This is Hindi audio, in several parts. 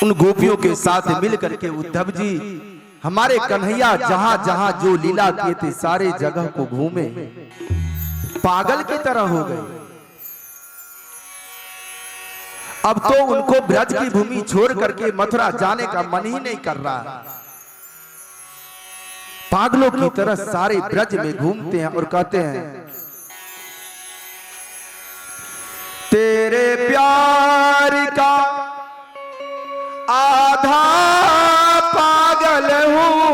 उन गोपियों के साथ मिल करके उद्धव जी हमारे कन्हैया जहां जहां जो लीला किए थे सारे जगह को घूमे, पागल की तरह हो गए। अब तो उनको ब्रज की भूमि छोड़ करके मथुरा जाने का मन ही नहीं कर रहा। पागलों की तरह सारे ब्रज में घूमते हैं और कहते हैं, तेरे प्यार का आधा पागल हूं,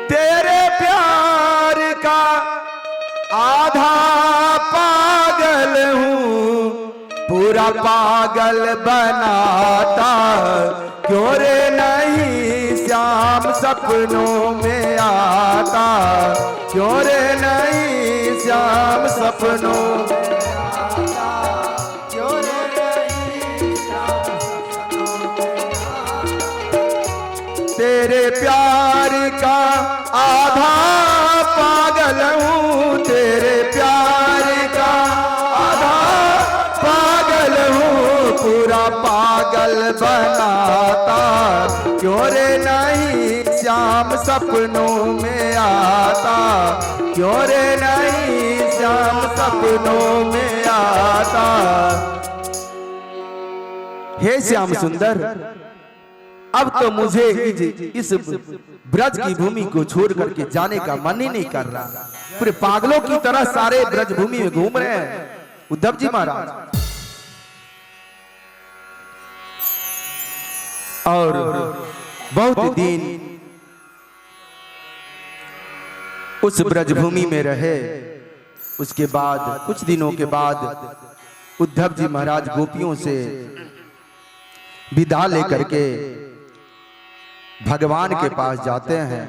तेरे प्यार का आधा पागल हूं, पूरा पागल बनाता क्यों रे नहीं श्याम सपनों में आता, क्यों रे नहीं श्याम सपनों में आता, क्यों रे नहीं श्याम सपनों में आता। तेरे प्यार का आधा पागल हूँ, तेरे प्यार का आधा पागल हूँ, पूरा पागल बनाता क्यों रे नहीं श्याम सपनों में आता, क्यों रे नहीं श्याम सपनों में आता। हे श्याम सुंदर, अब तो मुझे इस ब्रज की भूमि को छोड़ करके जाने का मन ही नहीं कर रहा। पूरे पागलों की तरह सारे ब्रज भूमि में घूम रहे हैं उद्धव जी महाराज। और बहुत दिन उस ब्रजभूमि में रहे। उसके बाद कुछ दिनों के बाद उद्धव जी महाराज गोपियों से विदा लेकर के भगवान के पास जाते हैं,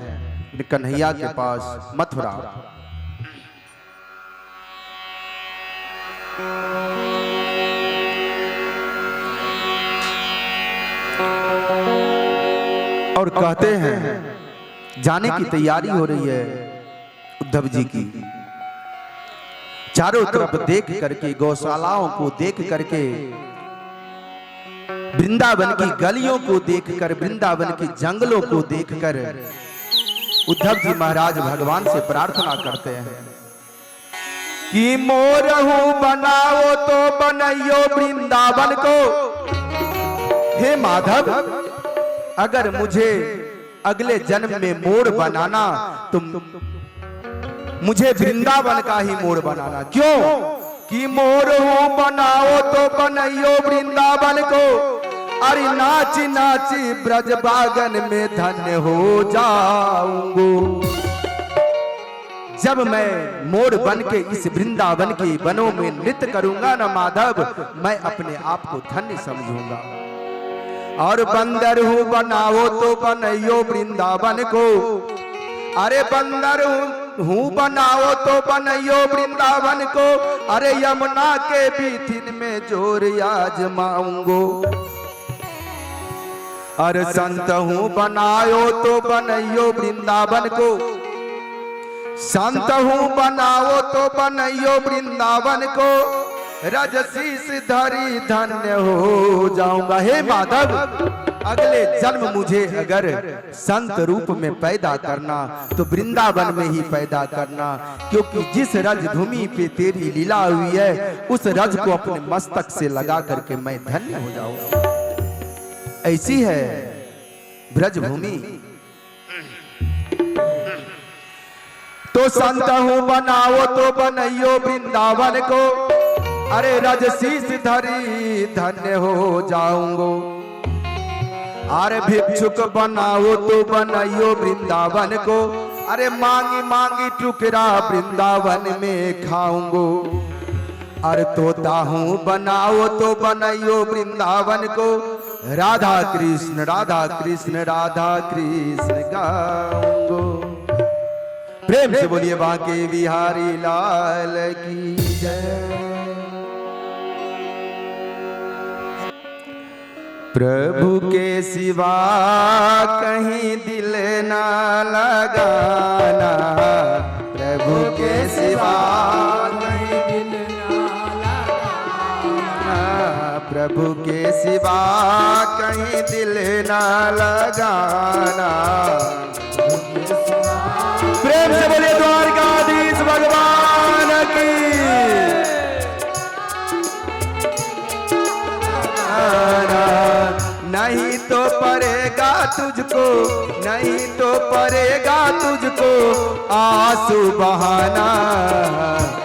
कन्हैया के पास मथुरा। और कहते हैं जाने की तैयारी हो रही है उद्धव जी की। चारों तरफ देख करके, गौशालाओं को देख करके, वृंदावन की गलियों को देखकर, वृंदावन के जंगलों को देखकर उद्धव जी महाराज भगवान से प्रार्थना करते हैं कि मोरहू बनाओ तो बनाइयो वृंदावन को। हे माधव, अगर मुझे अगले जन्म में मोर बनाना तो मुझे वृंदावन का ही मोर बनाना। क्यों कि मोर हूं बनाओ तो बनाइयो वृंदावन को, अरे नाची नाची ब्रज बागन में धन्य हो जाऊंगा। जब मैं मोर बन के इस वृंदावन के वनों में नृत्य करूंगा ना माधव, मैं अपने आप को धन्य समझूंगा। और बंदर हूँ बनाओ तो बनाइयो वृंदावन को, अरे बंदर हूँ बनाओ तो बनाइयो वृंदावन को, अरे यमुना के बीथिन में जोर आजमाऊंगो। अरे संत हूँ बनाओ तो बनाइयो वृंदावन को, संत हूँ बनाओ तो बनाइयो वृंदावन को, रजसीस धरी धन्य हो जाऊंगा। हे माधव, अगले जन्म मुझे अगर संत रूप में पैदा करना तो वृंदावन में ही पैदा करना, क्योंकि जिस रज भूमि पे तेरी लीला हुई है उस रज को अपने मस्तक से लगा करके मैं धन्य हो जाऊंगा। ऐसी है ब्रज भूमि। तो संत हूँ बनाओ तो बनाइयो वृंदावन को, अरे रजसीस धरी धन्य हो जाऊंगो। अरे भिक्षुक बनाओ तो बनाइयो वृंदावन को, अरे मांगी मांगी टुकड़ा वृंदावन में खाऊंगो। अरे तोता हूँ बनाओ तो बनाइयो वृंदावन को, राधा कृष्ण राधा कृष्ण राधा कृष्ण गाऊंगो। प्रेम से बोलिए बांके बिहारी लाल की जय। प्रभु के सिवा कहीं दिल ना लगाना, प्रभु के सिवा कहीं दिल ना लगाना, प्रभु सिवा कहीं दिल न लगाना। प्रेम से बोलिए द्वारकाधीश भगवान की। नहीं तो पड़ेगा तुझको, नहीं तो पड़ेगा तुझको आंसू बहाना।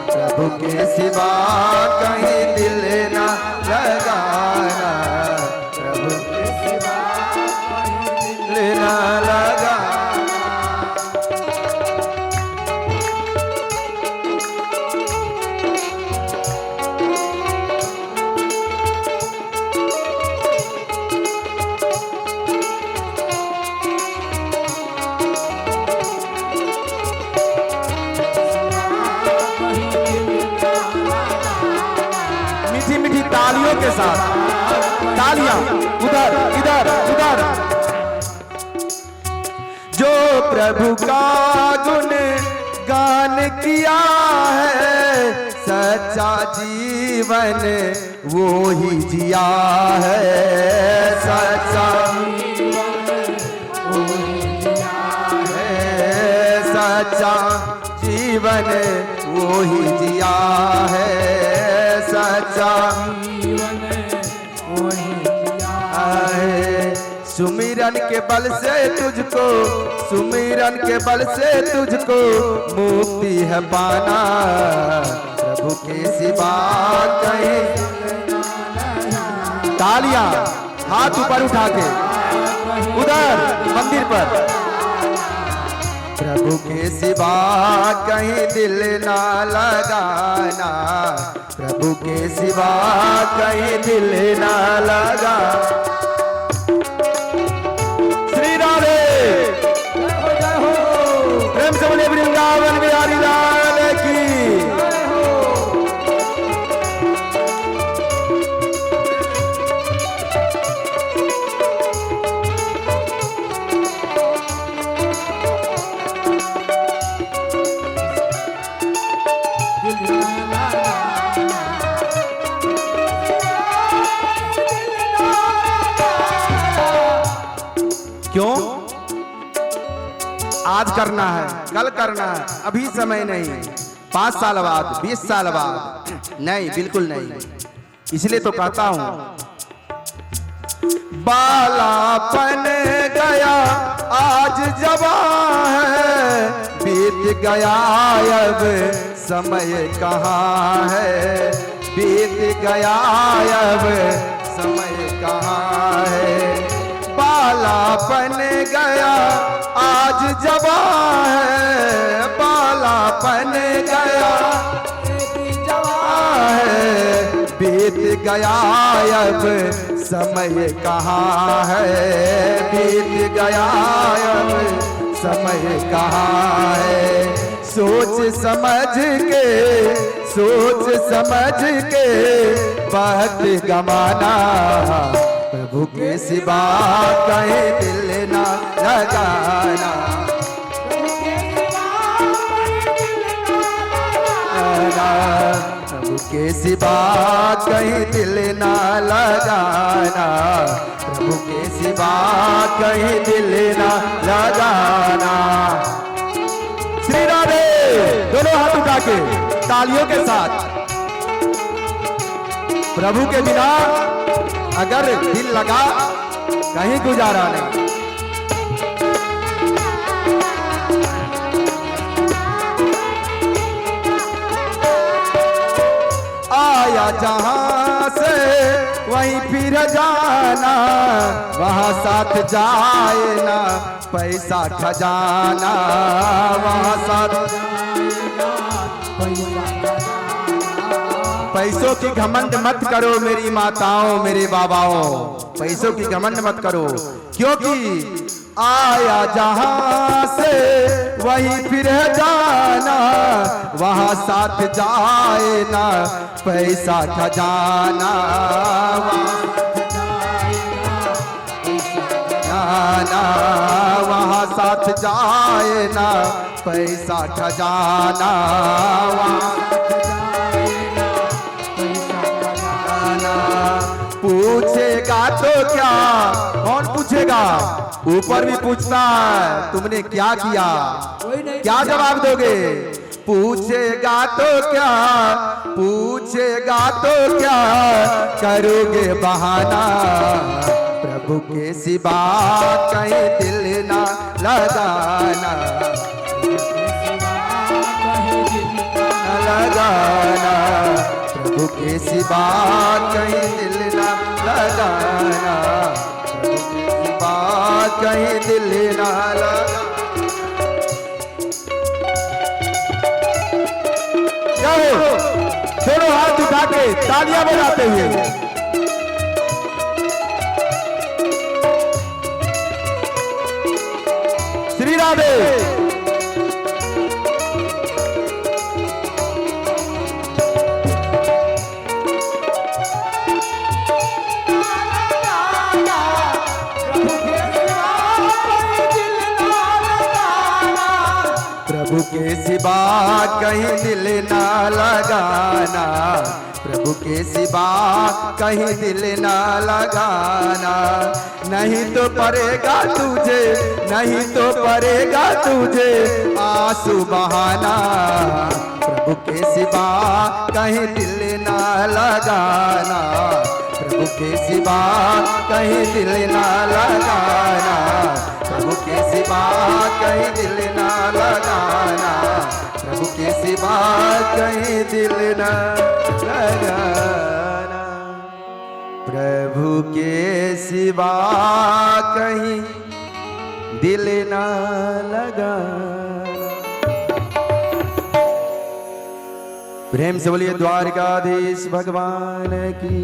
प्रभु के सिवा कहीं दिल न लगाना, प्रभु के सिवा कहीं दिल न लगाना। तालियों के साथ, तालियां उधर इधर उधर। जो प्रभु का गुण गान किया है, सच्चा जीवन वो ही जिया है। सच्चा जीवन वो ही जिया है, सच्चा जीवन वो ही जिया है। सच्चा जीवन वही है। सुमिरन के बल से तुझको, सुमिरन के बल से तुझको मुक्ति है पाना। प्रभु के सिवा कहीं। तालियां हाथ ऊपर उठा के उधर मंदिर पर। प्रभु के सिवा कहीं दिल ना लगाना, प्रभु के सिवा कहीं दिल ना लगा। श्री राधे प्रेम से बोले वृंदावन बिहारी लाल की। क्यों? आज करना है, कल करना है, अभी समय नहीं। 5 साल बाद, 20 साल बाद नहीं, बिल्कुल नहीं। इसलिए तो कहता हूं, बालापन गया आज जवान है, बीत गया अब समय कहाँ है। बीत गया अब समय कहाँ है। बालापन गया आज जवान है, बालापन गया जवान है। बीत गया अब समय कहाँ है। बीत गया अब समय कहाँ है। सोच समझ के, सोच समझ के वक्त गमाना। प्रभु के सिवा कहीं दिल ना लगाना। प्रभु के सिवा कहीं दिल ना लगाना। प्रभु के सिवा कहीं दिल ना लगाना। श्री राधे दोनों हाथ उठा के तालियों के साथ। प्रभु के बिना अगर दिल लगा कहीं गुजारा नहीं। आया जहां से वहीं फिर जाना, वहां साथ जाए ना पैसा खजाना। वहां साथ पैसों की घमंड मत करो मेरी माताओं मेरे बाबाओं, पैसों की घमंड मत करो। क्योंकि आया जहां से वहीं फिर जाना, वहां साथ जाए ना पैसा खजाना। वहां साथ जाए ना पैसा खजाना। पूछेगा तो क्या, कौन पूछेगा? ऊपर भी पूछता है, तुमने क्या किया, क्या जवाब दोगे? पूछेगा तो क्या, पूछेगा तो क्या, करोगे बहाना, प्रभु के सिवा कहीं दिल ना लगाना, लगाना, प्रभु के सिवा कहीं दिल ना लगाना, प्रभु के सिवा कहीं दिल ना लगाना। दोनों हाथ उठा के तालियां बजाते हुए श्री राधे। प्रभु के सिवा कहीं दिल ना लगाना, प्रभु के सिवा कहीं दिल ना लगाना, नहीं तो पड़ेगा तुझे, नहीं तो पड़ेगा तुझे आंसू बहाना, प्रभु के सिवा कहीं दिल ना लगाना, प्रभु के सिवा कहीं दिल ना लगाना, प्रभु के सिवा कहीं दिल ना लगाना, प्रभु के सिवा कहीं दिल ना लगाना, प्रभु के सिवा कहीं दिल ना लगाना। प्रेम से बोलिए द्वारकाधीश भगवान की।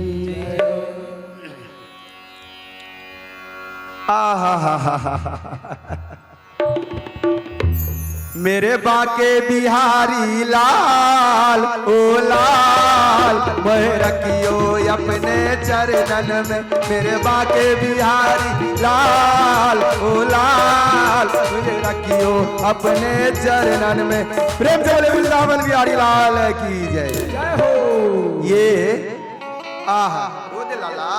मेरे बाके बिहारी लाल ओ लाल, मैं रखियो अपने चरणन में, मेरे बाके बिहारी लाल ओ लाल, मुझे रखियो अपने चरणन में। प्रेम से बोले वृंदावन बिहारी लाल की जय। जय हो। ये आहा ओ दे लाला,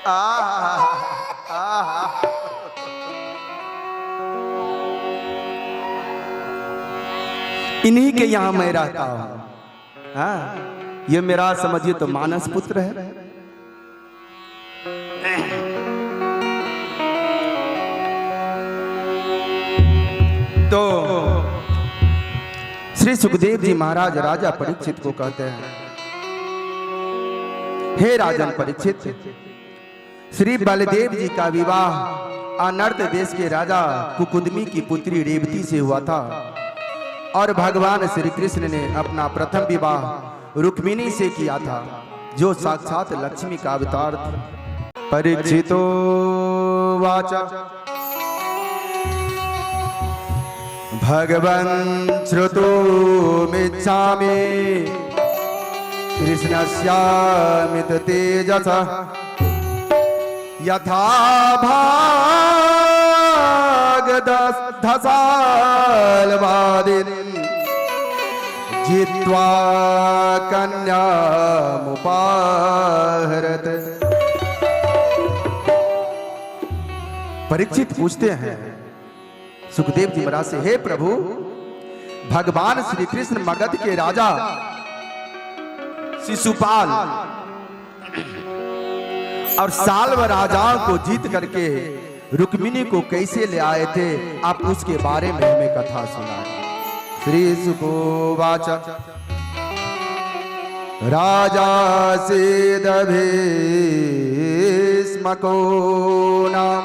आहा आहा, इन्हीं के यहां मैं रहता हूं। हाँ, ये मेरा समझिए तो मानस पुत्र है। तो श्री सुखदेव जी महाराज राजा परीक्षित को कहते हैं, हे राजन परीक्षित, श्री बलदेव जी का विवाह अनर्त देश के राजा कुकुदमी की पुत्री रेवती से हुआ था, और भगवान श्री कृष्ण ने अपना प्रथम विवाह रुक्मिणी से किया था, जो साक्षात लक्ष्मी का अवतार था। परीक्षितो वाचा भगवन् श्रुतुमिच्छामि कृष्णस्यामित तेजसा यथा भागदधसालवादिन् जित्वा कन्यामुपाहरत। परीक्षित पूछते हैं सुखदेव जी महाराज से, हे प्रभु, भगवान श्री कृष्ण मगध के राजा शिशुपाल और साल्व राजाओं को जीत करके रुक्मिणी को कैसे ले आए थे, आप उसके बारे में हमें कथा सुनाए। श्री सुकोवाच राजा सेदभीष्मको नाम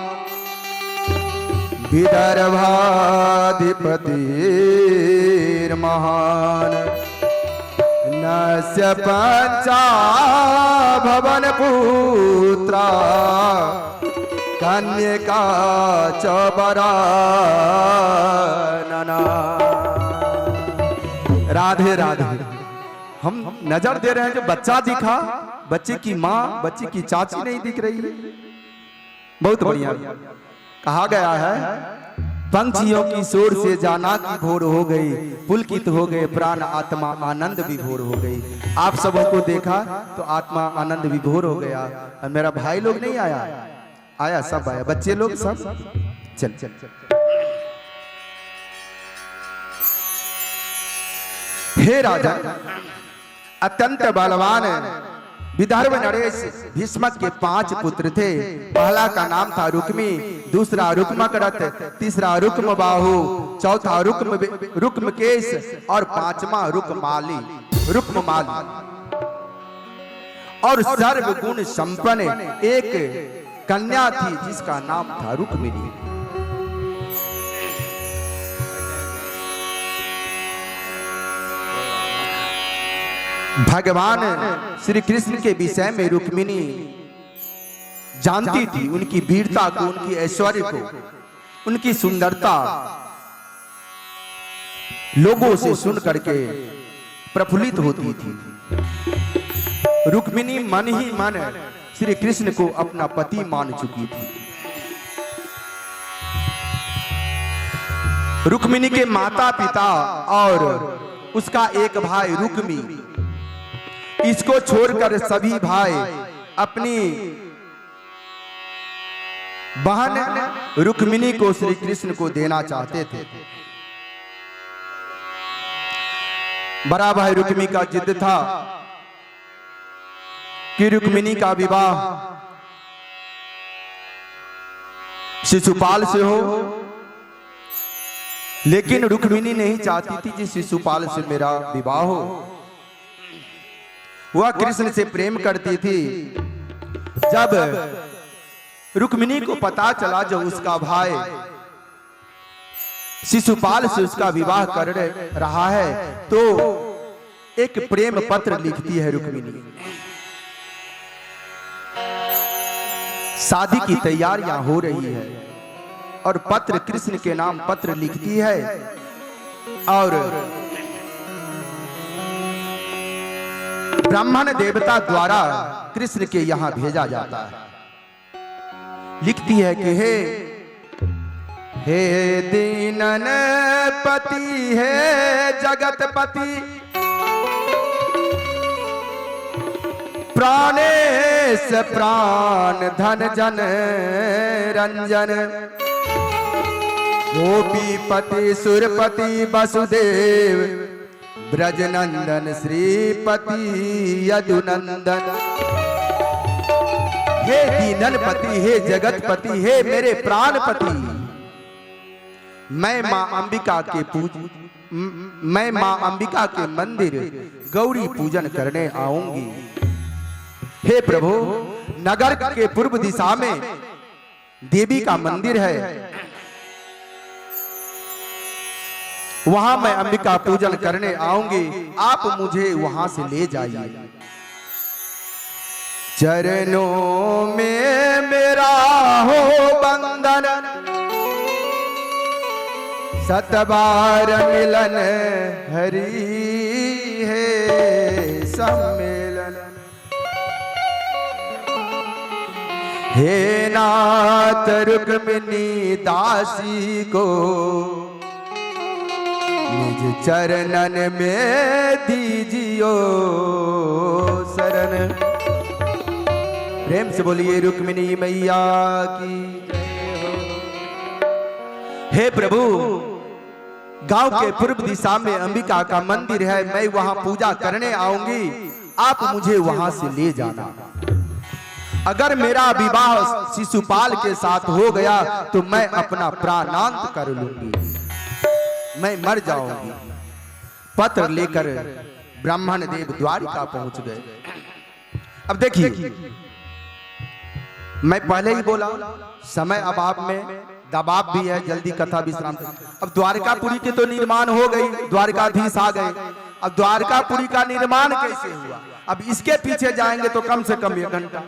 विदर्भाधिपतिर्महान् नस्य पंचा भवन पुत्रा कन्यका च वरानना। राधे राधे। हम नजर दे रहे हैं जो बच्चा दिखा, बच्चे की माँ, बच्चे की चाची नहीं दिख रही। बहुत बढ़िया कहा गया है, पंछियों की शोर से जाना की भोर हो गई, पुलकित हो गए प्राण आत्मा आनंद विभोर हो गई। आप सबों को देखा तो आत्मा आनंद विभोर हो गया। और मेरा भाई लोग नहीं आया, आया सब आया, बच्चे लोग सब। चल चल चल। हे राजा, अत्यंत बलवान विदर्भ नरेश भीष्मक के 5 पुत्र थे। पहला का नाम था रुक्मी, दूसरा रुक्मकरत, तीसरा रुक्म बाहु, चौथा रुक्मकेश और 5वां रुक्ममाली। और सर्वगुण संपन्न एक कन्या थी जिसका नाम था रुक्मिणी। भगवान श्री कृष्ण के विषय में रुक्मिणी जानती थी, उनकी वीरता को, उनकी ऐश्वर्य को, उनकी सुंदरता लोगों से सुन करके प्रफुल्लित होती थी। रुक्मिणी मन ही मन श्री कृष्ण को अपना पति मान चुकी थी। रुक्मिणी के माता पिता और उसका एक भाई रुक्मी, इसको छोड़कर सभी भाई अपनी बहन रुक्मिणी को श्री कृष्ण को देना चाहते थे। बड़ा भाई रुक्मी का जिद था कि रुक्मिणी का विवाह शिशुपाल से हो, लेकिन रुक्मिणी नहीं चाहती थी कि शिशुपाल से मेरा विवाह हो। वह कृष्ण से प्रेम करती थी। जब रुक्मिणी को पता चला जब उसका भाई शिशुपाल से उसका विवाह कर रहा है, तो एक प्रेम पत्र लिखती है रुक्मिणी। शादी की तैयारियां हो रही है और पत्र कृष्ण के नाम पत्र लिखती है और ब्राह्मण देवता द्वारा कृष्ण के यहां भेजा जाता है। लिखती है कि हे दीनन पति, हे जगतपति, प्राणेश प्राण धन जन रंजन, गोपीपति सुरपति वसुदेव, ब्रजनंदन श्रीपति यदुनंदन। हे दीननपति, हे जगतपति, हे मेरे प्राणपति, मैं मां अंबिका के मंदिर गौरी पूजन करने आऊंगी। हे प्रभु, नगर के पूर्व दिशा में देवी का मंदिर है, वहां मैं अंबिका पूजन करने आऊंगी, आप मुझे वहां से ले जाइए। चरणों में मेरा हो बंधन, सतबार मिलन हरि है सम्मेलन। हे नाथ रुक्मिणी दासी को निज चरणन में दीजियो शरण। प्रेम से बोलिए रुक्मिणी मैया की जय हो। हे प्रभु, गांव के पूर्व दिशा में अंबिका का मंदिर है, मैं वहां पूजा करने आऊंगी, आप मुझे वहां से ले जाना। अगर मेरा विवाह शिशुपाल के साथ हो गया तो मैं अपना प्राणांत कर लूंगी, मैं मर जाऊंगी। पत्र लेकर ब्राह्मण देव द्वारिका पहुंच गए। अब देखिए, मैं पहले ही बोला समय अभाव में दबाव भी है, जल्दी कथा विश्राम। अब द्वारकापुरी के तो निर्माण हो गई, द्वारकाधीश आ गए। अब द्वारकापुरी का निर्माण कैसे हुआ, अब इसके पीछे जाएंगे तो कम से कम 1 घंटा।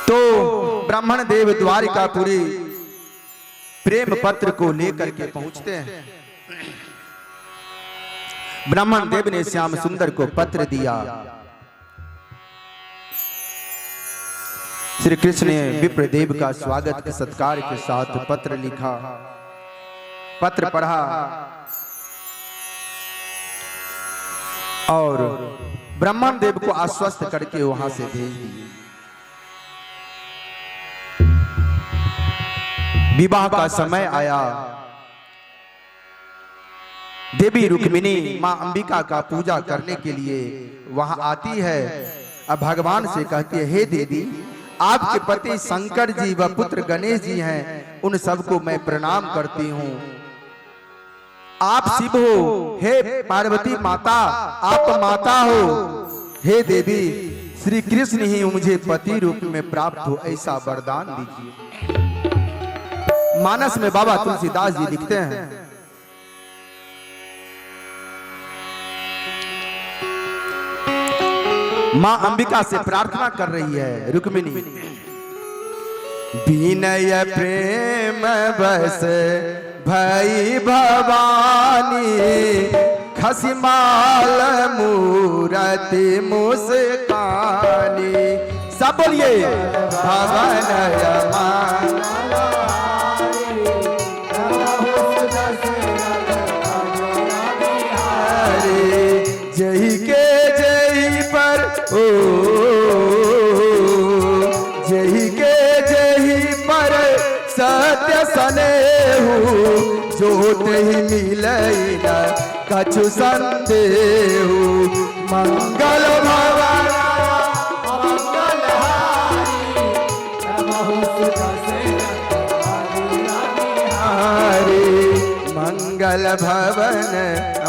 तो ब्राह्मण देव द्वारिकापुरी प्रेम पत्र को लेकर के पहुंचते हैं। ब्राह्मण देव ने श्याम सुंदर को पत्र दिया। श्री कृष्ण ने विप्रदेव का स्वागत के सत्कार के साथ पत्र लिखा, पत्र पढ़ा और ब्रह्मण देव को आश्वस्त करके वहां से भेज दिए। विवाह का समय आया, देवी रुक्मिणी मां अंबिका का पूजा करने के लिए वहां आती है। अब भगवान से कहती है, हे देवी, आपके पति शंकर जी व पुत्र गणेश जी हैं, उन सबको मैं प्रणाम करती हूँ। आप शिव हो, हे पार्वती माता आप माता हो। हे देवी, श्री कृष्ण ही मुझे पति रूप में प्राप्त हो, ऐसा वरदान दीजिए। मानस में बाबा तुलसीदास जी लिखते हैं, मां अंबिका से प्रार्थना कर रही है रुक्मिणी, विनय प्रेम बस भई भवानी, खसिमाल मूरति मुस्कानी। सब बोलिए, भवन जही के जही पर ओ, जही के जही पर सत्य सनेहु, जोत ही मिलई न कछु संदेहु। मंगल भवन मंगल भवन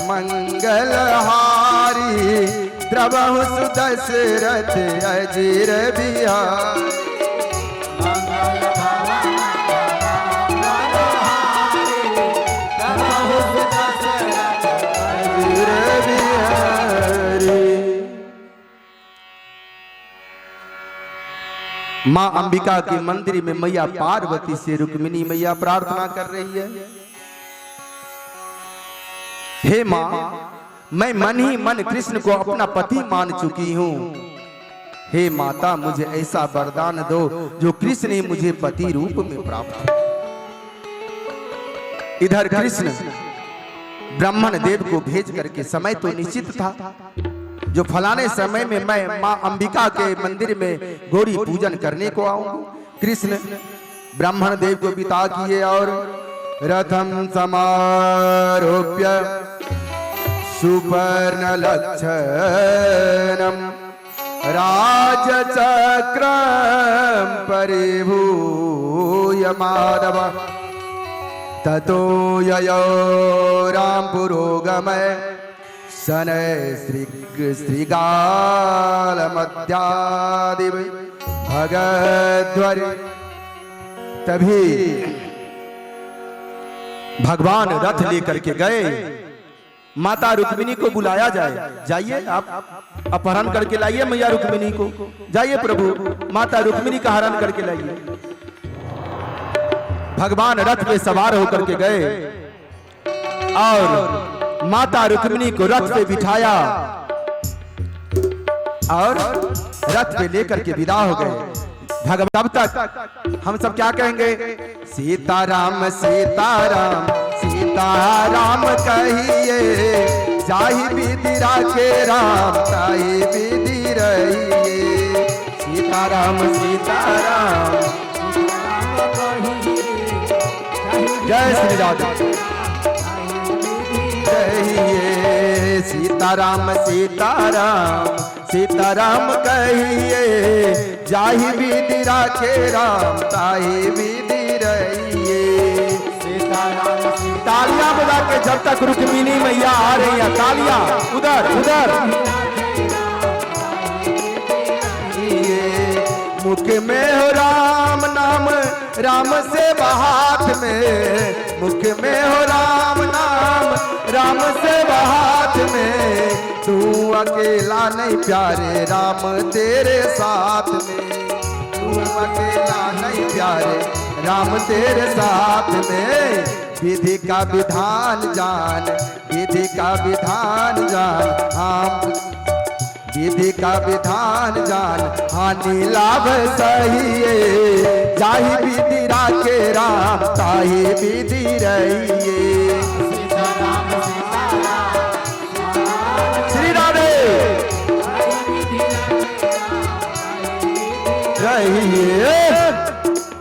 मंगल हारी, द्रवहु सुदशरथ अजीर बिहारी। मां अंबिका के मंदिर में मैया पार्वती से रुक्मिणी मैया प्रार्थना कर रही है, हे मां, मैं मन ही मन कृष्ण को अपना पति मान चुकी हूं। हे माता, मुझे ऐसा वरदान दो जो कृष्ण ही मुझे पति रूप में प्राप्त हो। इधर कृष्ण ब्राह्मण देव को भेज करके, समय तो निश्चित था, जो फलाने समय में मैं मां अंबिका के मंदिर में गौरी पूजन करने को आऊंगा। कृष्ण ब्राह्मण देव को विदा किए और रथम समारोप्य सुवर्ण लक्षणम राजचक्रम परिभूय माधव, ततो ययो राम पुरोगमय शनय श्रीगाल मध्यादि भगध्वरि। तभी भगवान रथ लेकर के गए, माता रुक्मिणी को बुलाया जाए, जाइए आप अपहरण करके लाइए मैया रुक्मिणी को, जाइए प्रभु माता रुक्मिणी का हरण करके लाइए। भगवान रथ पे सवार होकर के गए और माता रुक्मिणी को रथ पे बिठाया और रथ पे लेकर के विदा हो गए। तब तक हम सब क्या कहेंगे, सीताराम सीताराम सीताराम कहिए, जाहि विधि राखे राम ताहि विधि रहिए। सीताराम सीताराम जय श्री राधे कहिए, सीताराम सीताराम सीताराम कहिए, जाहि विधि राखे राम ताहि विधि रहिए। सीताराम तालियां बजा के जब तक रुक्मिणी मैया आ रही है, तालियां उधर उधर। मुख में हो राम नाम राम से हाथ में, मुख में हो राम नाम राम से हाथ में, तू अकेला नहीं प्यारे राम तेरे साथ में, तू अकेला नहीं प्यारे राम तेरे साथ में। विधि का विधान जान, विधि का विधान जान, हम विधि का विधान जान हानि लाभ सहिए, जाहि विधि राखे राम ताहि विधि रहिए। श्री राधे रहिए।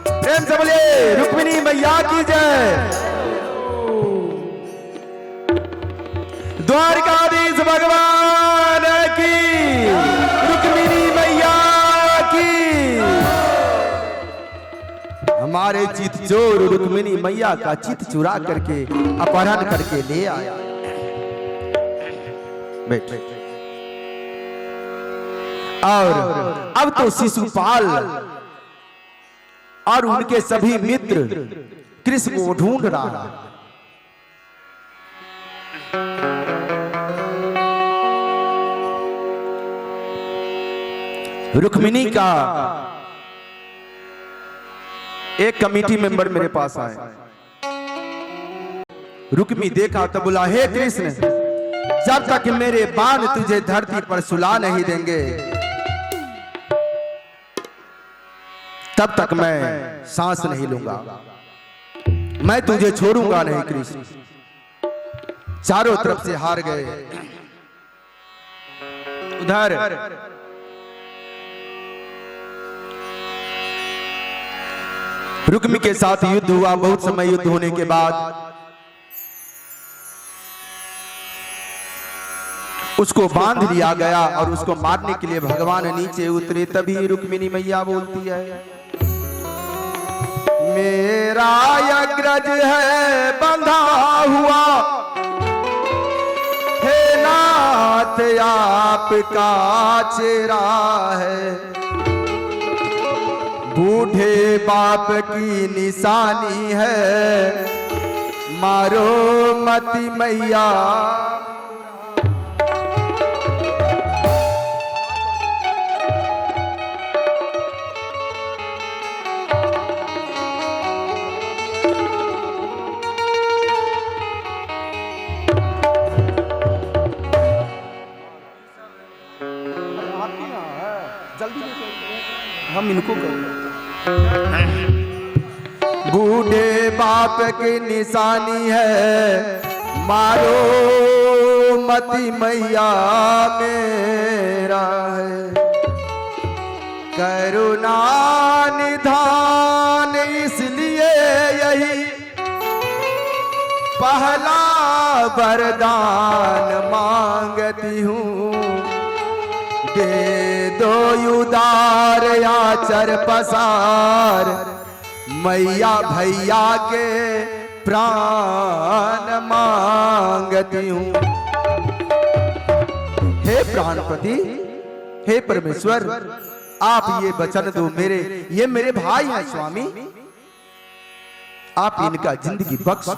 प्रेम से बोलिए रुक्मिणी मैया की जय। द्वारकाधीश भगवान की, रुक्मिणी मैया की। हमारे चित चोर रुक्मिणी मैया का चित चुरा करके अपहरण करके ले आया। बैठ। और अब तो शिशुपाल और उनके सभी मित्र कृष्ण को ढूंढ रहा है। रुक्मिणी का एक कमेटी मेंबर मेरे पास आए। रुक्मी देखा तो बोला, हे कृष्ण, जब तक मेरे बाण तुझे धरती पर सुला नहीं देंगे तब तक मैं सांस नहीं लूंगा, मैं तुझे छोड़ूंगा नहीं कृष्ण। चारों तरफ से हार गए। उधर रुक्मी के साथ युद्ध हुआ। बहुत समय युद्ध होने के बाद उसको बांध लिया गया और उसको मारने के लिए भगवान नीचे उतरे। तभी रुक्मिणी मैया बोलती है, मेरा अग्रज है बंधा हुआ, हे नाथ आपका चेहरा है, बूढ़े बाप की निशानी है, मारो मती मैया। हम इनको बूढ़े बाप की निशानी है, मारो मती मैया मेरा है, करुणा निधान इसलिए यही पहला वरदान मांगती हूँ, दे दो उदार आचर पसार, मैया भैया के प्राण मांगती हूँ। हे प्राणपति, हे परमेश्वर, आप ये वचन दो, ये मेरे भाई हैं स्वामी, आप इनका जिंदगी बख्श।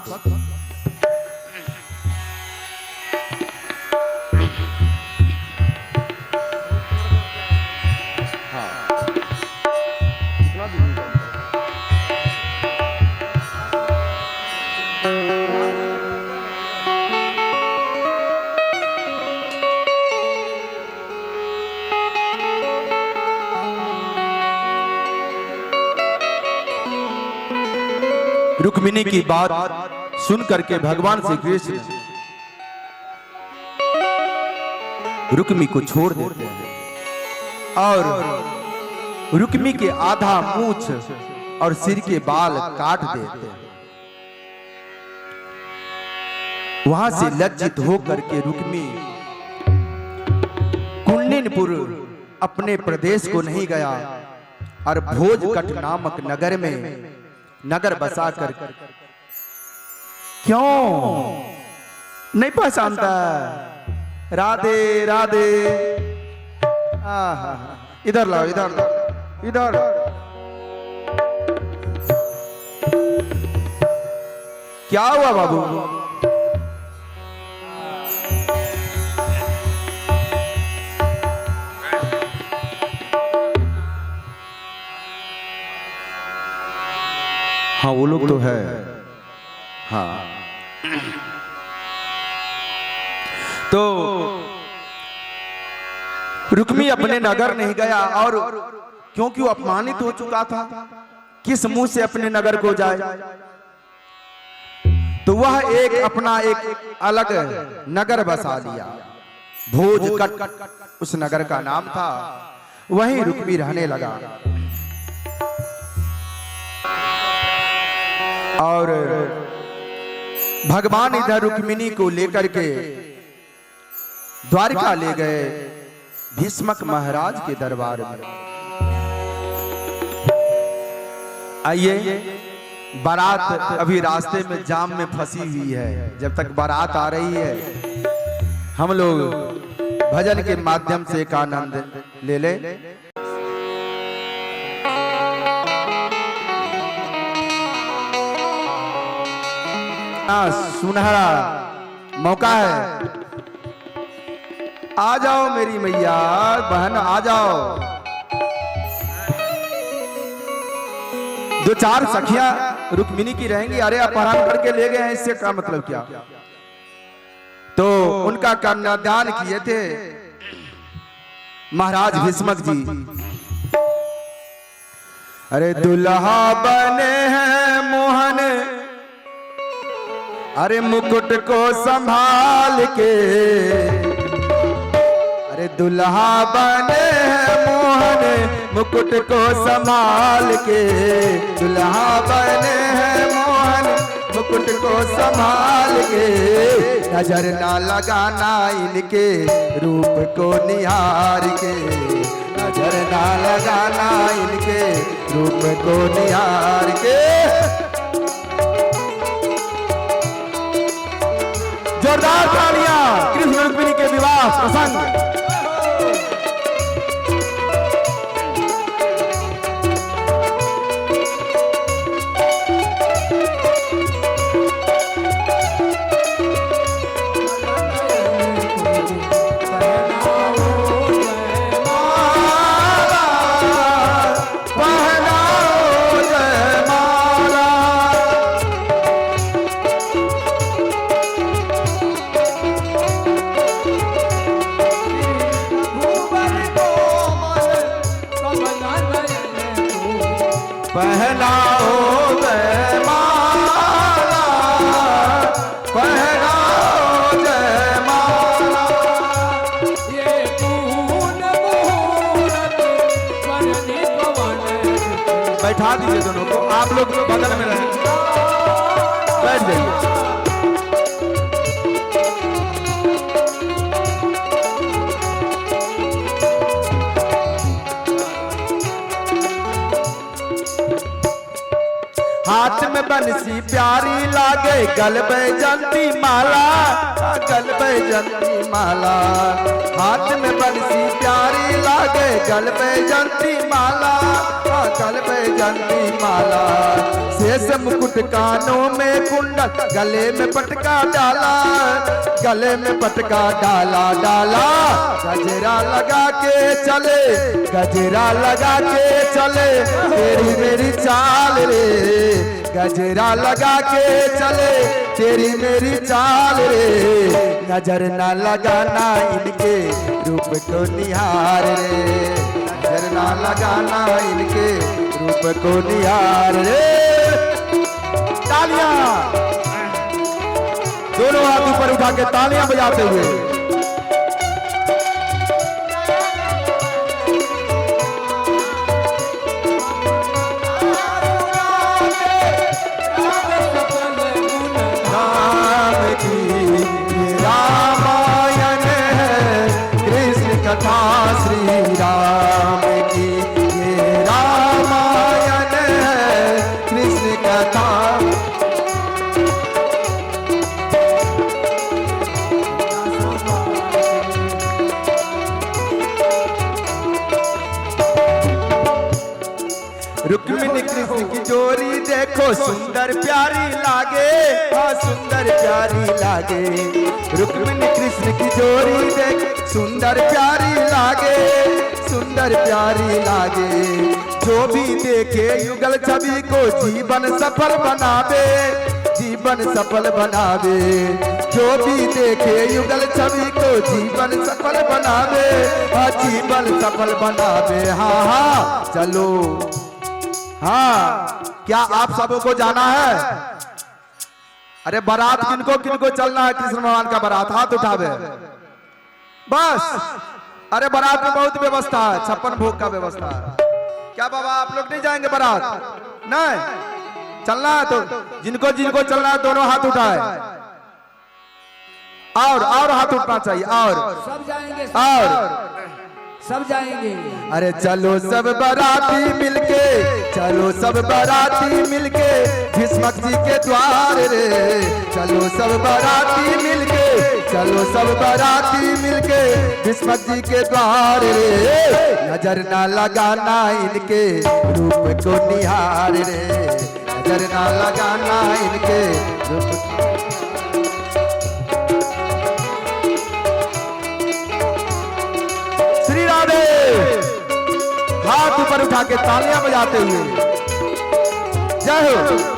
रुक्मिणी की बात सुन करके भगवान श्री कृष्ण रुक्मी को छोड़ देते हैं और रुक्मी के आधा मूछ और सिर के बाल काट देते हैं। वहां से लज्जित होकर के रुक्मी कुंडिनपुर अपने प्रदेश को नहीं गया और भोजकट नामक नगर में नगर बसा कर। क्यों नहीं पहचानता? राधे राधे। इधर लाओ, इधर लाओ, इधर। क्या हुआ बाबू? हाँ वो लोग तो है। हाँ तो रुक्मी अपने नगर नहीं गया, और क्योंकि वो अपमानित हो चुका था, किस मुंह से अपने नगर को जाए। तो वह एक अपना एक अलग नगर बसा लिया, भोजकट उस नगर का नाम था। वहीं रुक्मी रहने लगा। और भगवान इधर रुक्मिणी को लेकर के द्वारका ले गए भीष्मक महाराज के दरबार में। आइए, बारात अभी रास्ते में जाम में फंसी हुई है। जब तक बारात आ रही है, हम लोग भजन के माध्यम से एक आनंद ले ले। सुनहरा मौका है, आ जाओ मेरी मैया बहन, आ जाओ। दो चार सखियां रुक्मिणी की रहेंगी। अरे अपहरण करके ले गए हैं, इससे क्या मतलब क्या? तो उनका कन्यादान किए थे महाराज भीष्मक जी। अरे दुल्हा बने हैं मोहन, अरे मुकुट को संभाल के। अरे दुल्हा बने हैं मोहन, मुकुट को संभाल के। दुल्हा बने हैं मोहन, मुकुट को संभाल के। नजर ना लगाना इनके रूप को निहार के। नजर ना लगाना इनके रूप को निहार के। जोरदार तालियां कृष्ण रुक्मिणी के विवाह प्रसंग। बैठा दीजिए दोनों को, आप लोग बगल में रहें, बैठ जाइए। हाथ में बंसी प्यारी लागे, गल बैजंती माला, गल बैजंती माला। हाथ में बंसी प्यारी लागे, गल बैजंती माला, गल बैजंती माला। शेष मुकुट कानों में कुंडल, गले में पटका डाला, गले में पटका डाला डाला। गजरा लगा के चले, गजरा लगा के चले, तेरी मेरी चाल रे। गजरा लगा के चले, तेरी मेरी चाल रे। नजर ना लगाना इनके रूप को निहार रे। नजर ना लगाना इनके रूप को निहार रे। तालियां, दोनों हाथ ऊपर उठा के तालियां बजाते हुए। रामायण है कृष्ण कथा, श्री राम की ये रामायण है कृष्ण कथा। रुक्मिणी कृष्ण की जोड़ी देखो सुंदर प्यारी लागे, हाँ सुंदर प्यारी लागे। रुक्मिणी कृष्ण की जोड़ी देख सुंदर प्यारी लागे, सुंदर प्यारी लागे। जो भी देखे युगल छवि को जीवन सफल बनावे, जीवन सफल बनावे। जो भी देखे युगल छवि को जीवन सफल बनावे, जीवन सफल बनावे। हाँ हाँ चलो, हाँ क्या आप सबों को जाना है? अरे बारात किनको किनको चलना है? कृष्ण भगवान का बारात, हाथ उठावे बस। अरे बारात में बहुत व्यवस्था है, 56 भोग का व्यवस्था है। क्या बाबा आप लोग नहीं जाएंगे बारात? नहीं चलना है तो जिनको जिनको चलना है दोनों हाथ उठाए, और हाथ उठना चाहिए, और सब जाएंगे, सब जाएंगे। अरे चलो सब बाराती मिलके, चलो सब बाराती मिलके भीष्मक जी के द्वार रे। चलो सब बाराती मिलके, चलो सब बाराती मिलके भीष्मक जी के द्वार रे। नजर ना लगाना इनके रूप को निहार रे, नजर ना लगाना इनके रूप। श्री राधे। हाथ ऊपर उठा के तालियां बजाते हुए जय हो।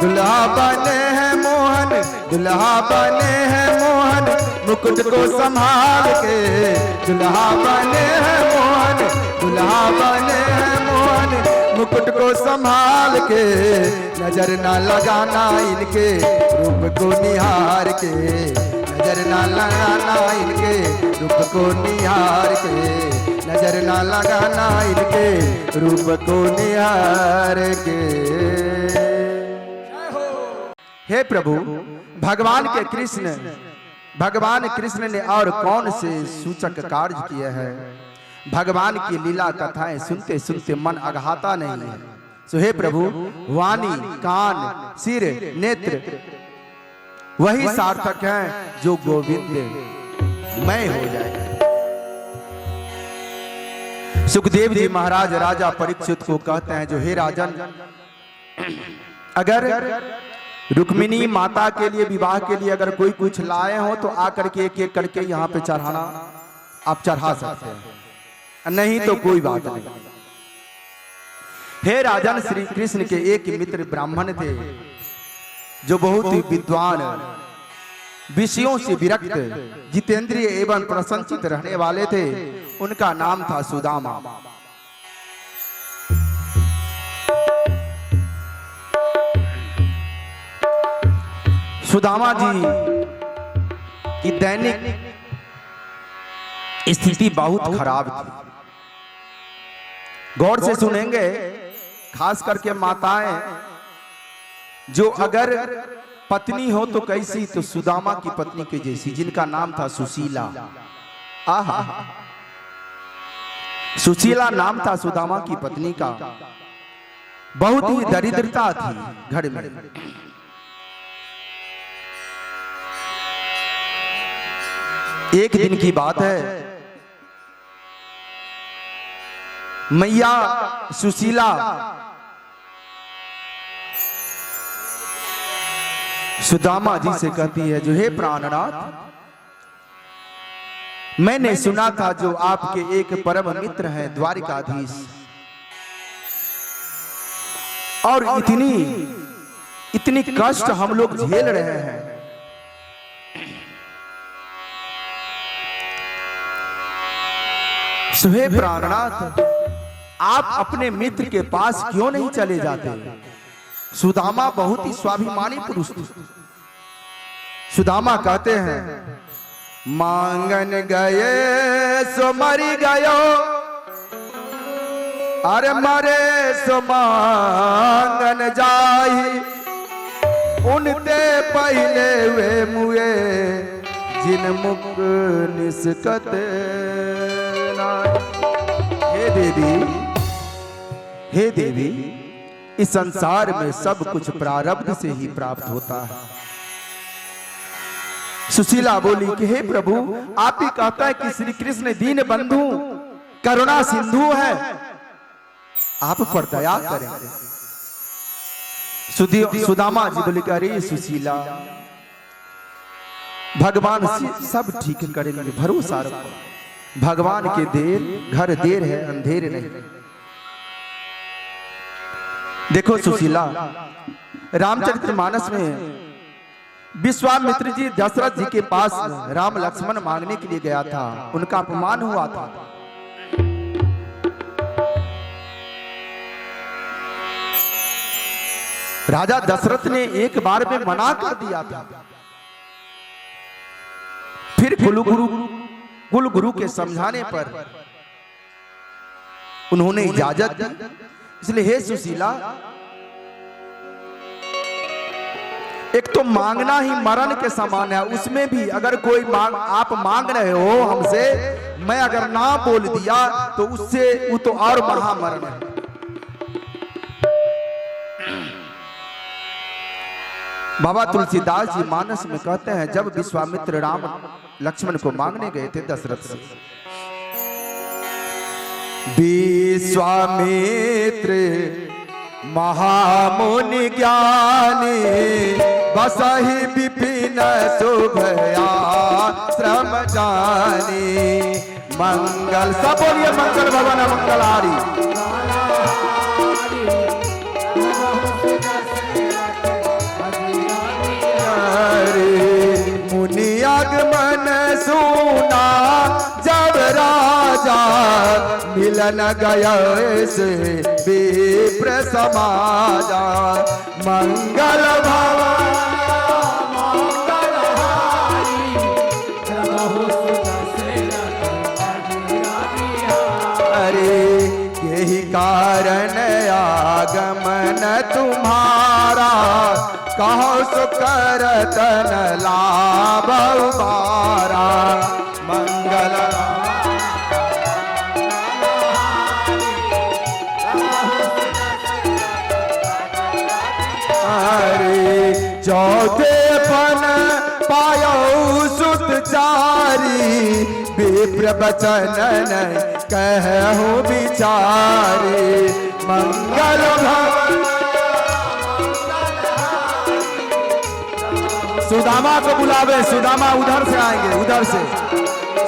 दुल्हा बने हैं मोहन, दुल्हा बने हैं मोहन मुकुट को संभाल के। दुल्हा बने हैं मोहन, दुल्हा बने हैं मोहन मुकुट को संभाल के। नजर ना लगाना इनके रूप को निहार के, नजर ना लगाना इनके रूप को निहार के, नजर ना लगाना इनके रूप को निहार के। हे प्रभु, भगवान कृष्ण ने और कौन से सूचक कार्य किए हैं? भगवान की लीला कथाएं सुनते सुनते मन अघाता नहीं है। सो हे प्रभु, वाणी, कान, सिर, नेत्र वही सार्थक हैं जो गोविंद मैं हो जाए। सुखदेव जी महाराज राजा परीक्षित को कहते हैं, जो हे राजन, अगर रुक्मिणी माता के लिए विवाह के लिए अगर कोई कुछ लाए हो तो आकर के एक एक करके यहाँ पे चढ़ाना, आप चढ़ा सकते हैं, नहीं तो कोई बात नहीं। हे राजन, श्री कृष्ण के एक मित्र ब्राह्मण थे जो बहुत ही विद्वान, विषयों से विरक्त, जितेंद्रिय एवं प्रसन्नचित्त रहने वाले थे। उनका नाम था सुदामा। सुदामा जी की दैनिक स्थिति बहुत खराब थी। गौर से सुनेंगे, खास करके माताएं जो अगर पत्नी हो तो कैसी, तो सुदामा की पत्नी के जैसी, जिनका नाम था सुशीला। आहा, सुशीला नाम था सुदामा की पत्नी का। बहुत ही दरिद्रता थी घर में। एक दिन की बात है, मैया सुशीला सुदामा जी से कहती है, जो हे प्राणनाथ, मैंने सुना था जो आपके एक परम मित्र हैं द्वारिकाधीश, और इतनी कष्ट हम लोग झेल रहे हैं। हे प्राणनाथ, आप अपने मित्र के पास क्यों नहीं चले जाते? सुदामा बहुत ही स्वाभिमानी पुरुष थे। सुदामा कहते हैं, मांगन गए सो मरी गयो, अरे मरे सो मांगन जाई, उनते पहले वे मुए जिन मुख निस्कत। हे देवी, इस संसार में सब कुछ प्रारब्ध से ही प्राप्त होता है। सुशीला बोली कि हे प्रभु, आप ही कहता है कि श्री कृष्ण दीन बंधु करुणा सिंधु है, आप पर दया करें। सुदामा जी बोले कि अरे सुशीला, भगवान सब ठीक करेंगे, भरोसा रखो। भगवान के देर घर देर है, अंधेर नहीं। देखो सुशीला, रामचरितमानस में विश्वामित्र जी दशरथ जी के पास राम लक्ष्मण मांगने के लिए गया था, उनका अपमान हुआ था। राजा दशरथ ने एक बार में मना कर दिया था, फिर कुल गुरु के समझाने पर उन्होंने इजाजत दी। इसलिए हे सुशीला, एक तो मांगना ही मरण के समान है, उसमें भी अगर कोई आप मांग रहे हो हमसे, मैं अगर ना बोल दिया तो उससे वो तो और महामरण है। बाबा तुलसीदास जी मानस में कहते हैं, जब विश्वामित्र राम लक्ष्मण को मांगने गए थे दशरथ से, विश्वामित्र महामुनि ज्ञानी बसहि विपिन शुभया श्रम जानी। मंगल, सब बोलिए मंगल भवन मंगलारी। मुनि आगमन सुना जब राजा, मिलन गया से विप्र समाजा। मंगल भवन यही कारण आगमन तुम्हारा, कहो सो करतन लाभ उबारा। मंगल चौथे पन पायो सुत चारी, विप्र बचन कहूँ बिचारी। मंगल भवन सुदामा को बुलावे, सुदामा उधर से आएंगे, उधर से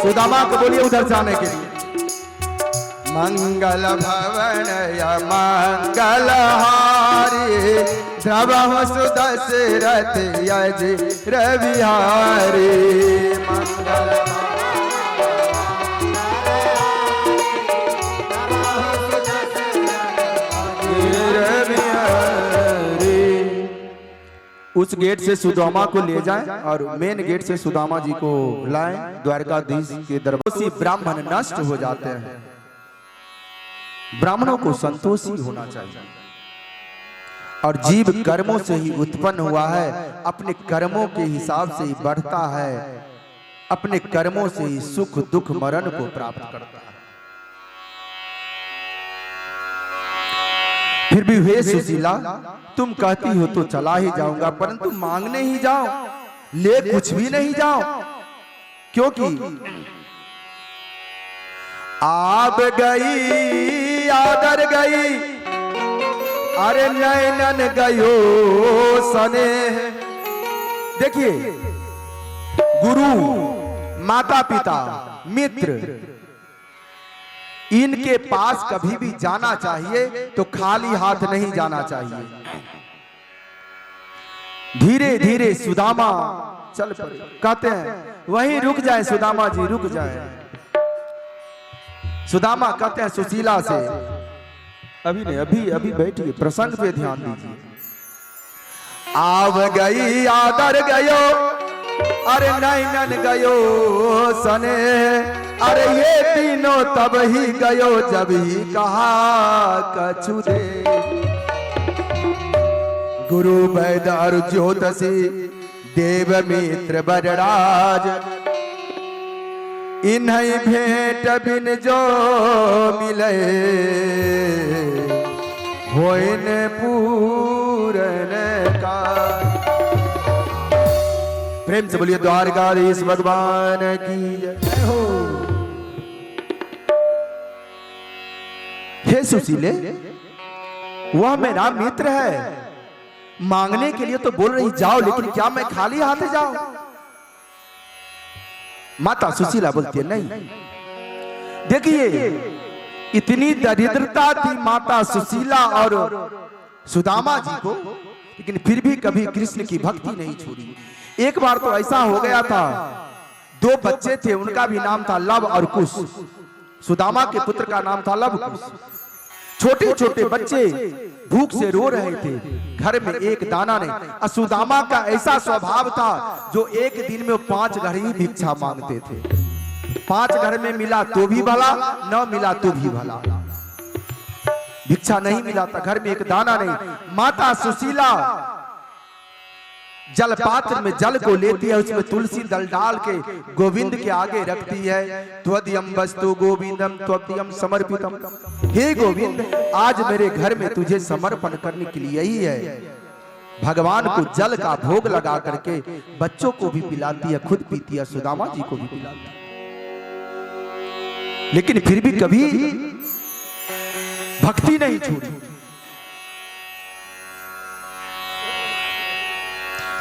सुदामा को बोलिए उधर से आने के लिए। मंगल भवन या मंगल हारी, द्रवहु सुदशरथ यज रविहारी। मंगल उस गेट से सुदामा को ले जाएं और मेन गेट से सुदामा जी को लाएं। द्वारकाधीश के दरबार से ब्राह्मण नष्ट हो जाते हैं। ब्राह्मणों को संतोषी होना चाहिए, और जीव कर्मों से ही उत्पन्न हुआ है, अपने कर्मों के हिसाब से ही बढ़ता है, अपने कर्मों से ही सुख दुख मरण को प्राप्त करता है। फिर भी वे सुशीला, तुम कहती हो तो चला ही जाऊंगा, परंतु मांगने ही जाओ, ले कुछ भी नहीं जाओ, क्योंकि आब गई आदर गई, अरे नैनन गयो सने। देखिए, गुरु, माता पिता, मित्र, इनके पास कभी भी जाना चाहिए तो खाली हाथ नहीं जाना चाहिए। धीरे धीरे सुदामा चल पड़े, कहते हैं वहीं रुक जाए सुदामा जी, रुक जाए। सुदामा कहते हैं सुशीला से, अभी नहीं, अभी अभी बैठिए, प्रसंग पे ध्यान दीजिए। आव गई आदर गयो, अरे नैनन गयो सने, अरे ये तीनों तब ही गयो जब ही कहा कछु दे। गुरु वैद और ज्योतिषी देव मित्र बरराज, इन्हीं भेंट बिन जो मिले, होइन पूरन का। प्रेम से बोलिए द्वारकाधीश भगवान की जय हो। हे सुशीले, वह मेरा मित्र है, मांगने के लिए तो बोल रही जाओ, लेकिन क्या मैं खाली हाथे जाऊं? माता सुशीला बोलती है नहीं। देखिए इतनी दरिद्रता थी माता सुशीला और सुदामा जी को, लेकिन फिर भी कभी कृष्ण की भक्ति नहीं छोड़ी। एक बार तो ऐसा हो गया था, दो बच्चे थे, उनका भी नाम था लव और कुश। सुदामा के पुत्र का नाम था लव कुश। छोटे छोटे बच्चे भूख से रो रहे थे, घर में एक दाना नहीं। सुदामा का ऐसा स्वभाव था जो एक दिन में 5 घर ही भिक्षा मांगते थे। 5 घर में मिला तो भी भला, न मिला तो भी भला, भिक्षा नहीं मिला था। घर में एक दाना नहीं। माता सुशीला जल पात्र में जल को लेती है, उसमें तुलसी दल डाल के गोविंद के आगे रखती है। त्वदीयम वस्तु गोविंदम त्वदीयम समर्पितम। हे गोविंद, आज मेरे घर में तुझे समर्पण करने के लिए ही है। भगवान को जल का भोग लगा करके बच्चों को भी पिलाती है, खुद पीती है, सुदामा जी को भी पिलाती है। लेकिन फिर भी कभी भक्ति नहीं छूटी।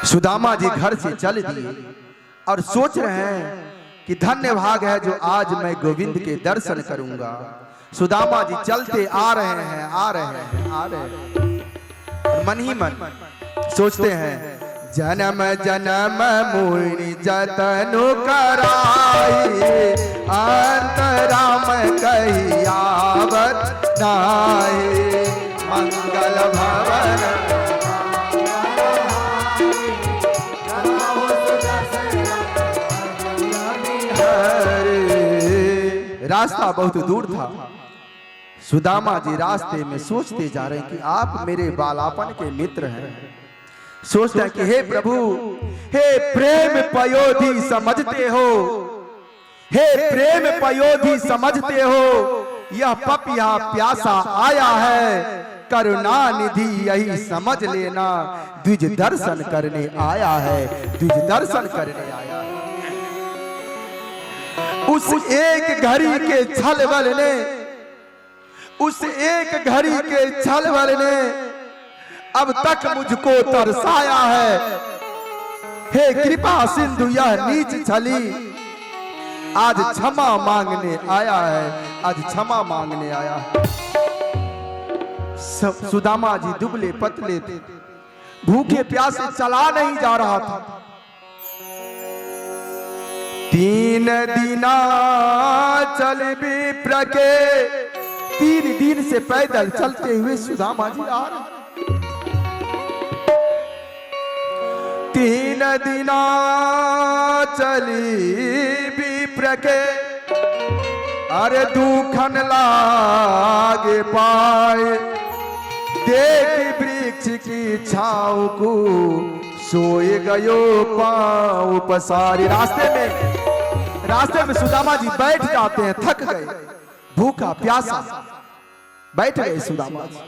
सुदामा जी घर से चल दिए और सोच रहे हैं कि धन्य भाग है जो आज मैं गोविंद के दर्शन करूंगा। सुदामा जी चलते आ रहे हैं, आ रहे हैं, आ रहे हैं, मन ही मन सोचते हैं, जन्म जन्म मुनि जतनु कराई, अंतराम कही आवत नाई, मंगल भवन रास्ता बहुत दूर था। सुदामा जी रास्ते में सोचते जा रहे हैं कि आप मेरे बालापन के मित्र हैं। सोचते हैं कि हे प्रभु, हे प्रेम पयोधी समझते हो, हे प्रेम पयोधी समझते हो, यह पपिया प्यासा आया है, करुणा निधि यही समझ लेना, द्विज दर्शन करने आया है, द्विज दर्शन करने आया है। उस एक घड़ी के छलबल ने, उस एक घड़ी के छलबल ने अब तक मुझको तरसाया है। हे कृपा सिंधु यह नीच छली, आज क्षमा मांगने आया है, आज क्षमा मांगने आया है। सुदामा जी दुबले पतले थे, भूखे प्यासे चला नहीं जा रहा था। 3 दिना चल विप्र के, 3 दिन से पैदल चलते हुए सुदामा जी आ रहे। 3 दिना चली विप्र के, अरे दुखन लागे पाए, देख वृक्ष की छाँव को सोए गयो पाँव पसारी। रास्ते में सुदामा जी बैठ जाते हैं, थक गए, भूखा प्यासा बैठ गए सुदामा जी।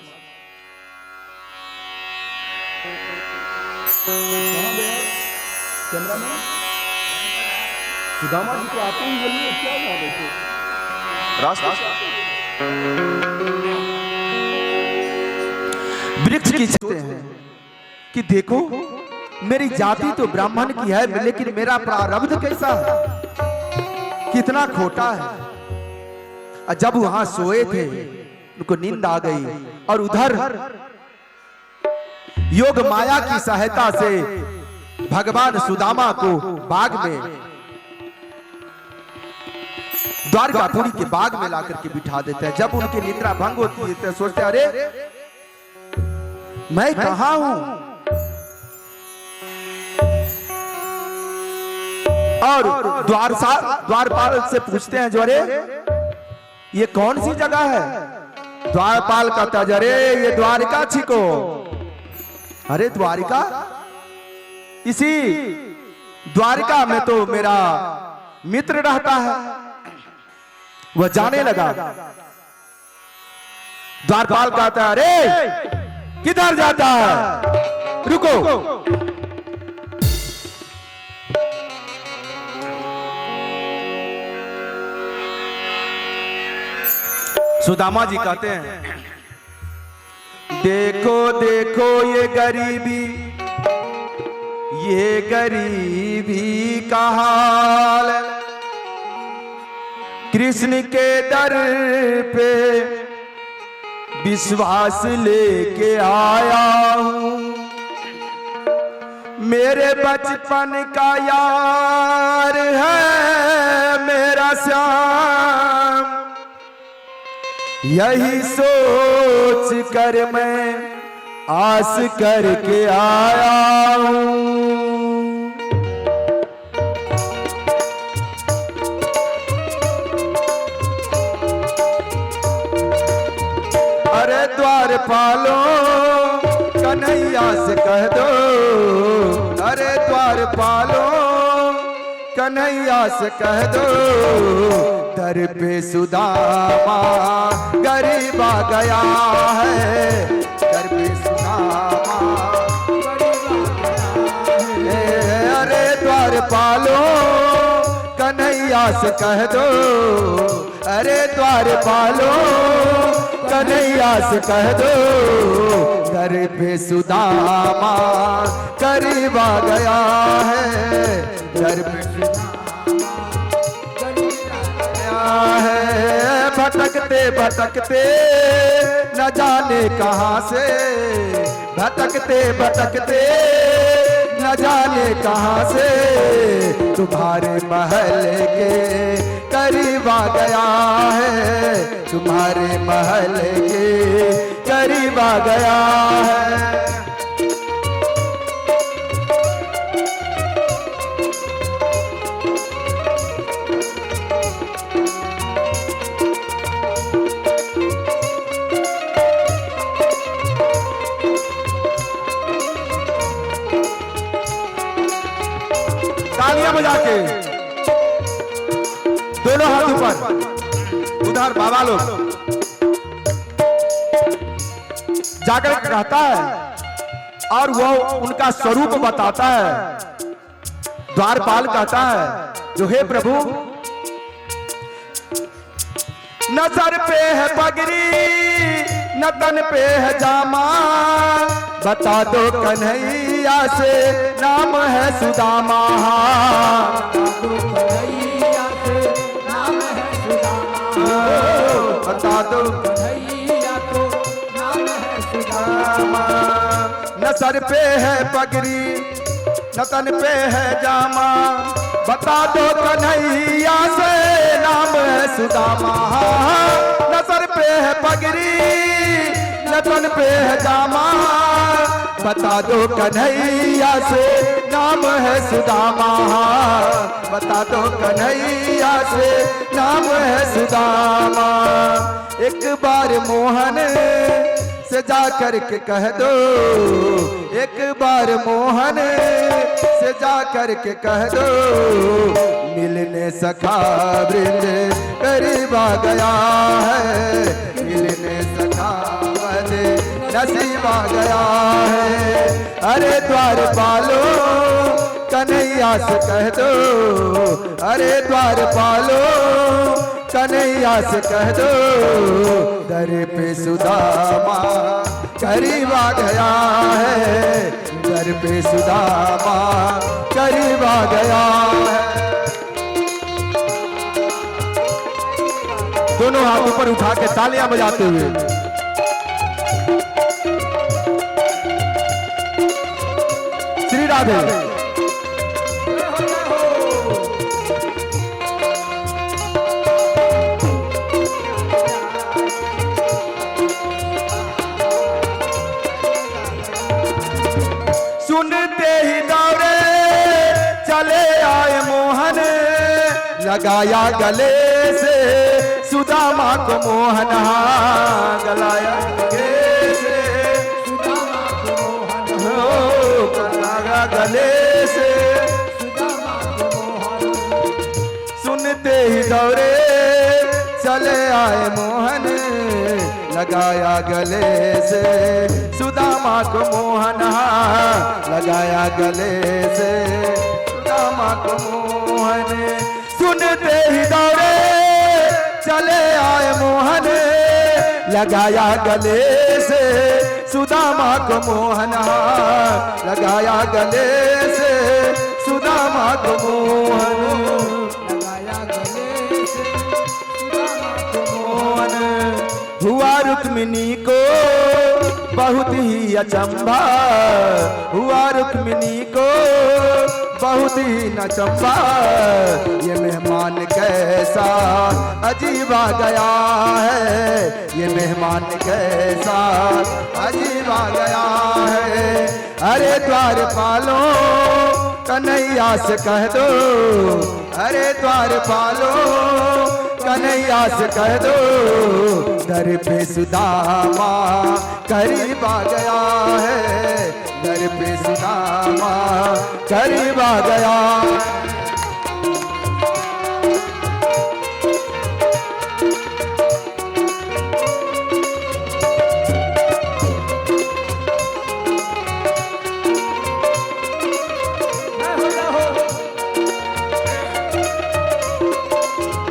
सुदामा जी को आते ही बोलिए क्या हुआ? देखो वृक्ष की छाते हैं कि देखो मेरी जाति तो ब्राह्मण की है, लेकिन मेरा प्रारब्ध कैसा है, कितना खोटा है। जब वहां सोए थे उनको नींद आ गई, और उधर योग माया की सहायता से भगवान सुदामा को बाग में, द्वारकापुरी के बाग में लाकर के बिठा देते हैं। जब उनकी निद्रा भंग होती है तो सोचते अरे मैं कहां हूं, और द्वारपाल से पूछते हैं जो अरे ये कौन सी जगह है? द्वारपाल कहता है अरे ये द्वारिका छिको। अरे द्वारिका, इसी द्वारिका में तो मेरा मित्र रहता है। वह जाने लगा। द्वारपाल कहता है अरे किधर जाता है, रुको। सुदामा जी कहते हैं, देखो देखो ये गरीबी का हाल, कृष्ण के दर पे विश्वास लेके आया हूं, मेरे बचपन का यार है मेरा श्याम, यही सोच कर मैं आस करके आया हूं। अरे द्वारपालो कन्हैया से कह दो, अरे द्वारपालो कन्हैया से कह दो, दर पे सुदामा गरीब आ गया है, दर पे सुदामा अरे द्वारपालो कन्हैया से कह दो, अरे द्वारपालो कन्हैया से कह दो, दर पे सुदामा करीब आ गया है, दर पे है। भटकते भटकते न जाने कहां से, भटकते भटकते न जाने कहां से, तुम्हारे महल के करीब आ गया है, तुम्हारे महल के करीब आ गया है। तालियां बजा के दोनों हाथ ऊपर, उधर बाबा लोग जाकर कहता है और वो उनका स्वरूप बताता है। द्वारपाल कहता है जो हे प्रभु, न सर पे है पगड़ी न तन पे है जामा, बता दो कन्हैया से नाम है सुदामा, बता दो कन्हैया को नाम है सुदामा, न सर पे है पगड़ी न तन पे है जामा, बता दो कन्हैया से नाम है सुदामा, न सर पे है पगड़ी न तन पे है जामा, बता दो कन्हैया से नाम है सुदामा, बता दो कन्हैया से नाम है सुदामा। एक बार मोहन से जा कर के कह दो, एक बार मोहन से जा कर के कह दो, मिलने सखा वृंद करीब आ गया है, मिलने सखा नसीब आ गया है। अरे द्वारपालो कन्हैया से कह दो, अरे द्वारपालो कन्हैया से कह दो, दर पे सुदामा करीब आ गया है, दर पे सुदामा करीब आ गया है। दोनों हाथ ऊपर उठा के तालियां बजाते हुए श्री राधे। सुनते ही दौड़े चले आए मोहन, लगाया गले से सुदामा को मोहन, गलाया गले से सुदामा को मोहन, लगाया गले से सुदामा को मोहन। सुनते ही दौड़े चले आए मोहन, लगाया गले से सुदामा को मोहन, लगाया गले से सुदामा को मोहन। सुनते ही दौड़े चले आए मोहन, लगाया गले से सुदामा को मोहन हार, लगाया गले से सुदामा को मोहन, लगाया गले से सुदामा को मोहन। हुआ रुक्मिणी को बहुत ही अचंभा, हुआ रुक्मिणी को बहुत ही नचंबा, ये मेहमान कैसा अजीबा गया है, ये मेहमान कैसा अजीबा गया है। अरे द्वारपालो कन्हैया से कह दो, अरे द्वारपालो कन्हैया से कह दो, दर पे सुदामा करीब आ गया है, दर पे सुदामा करीब आ गया।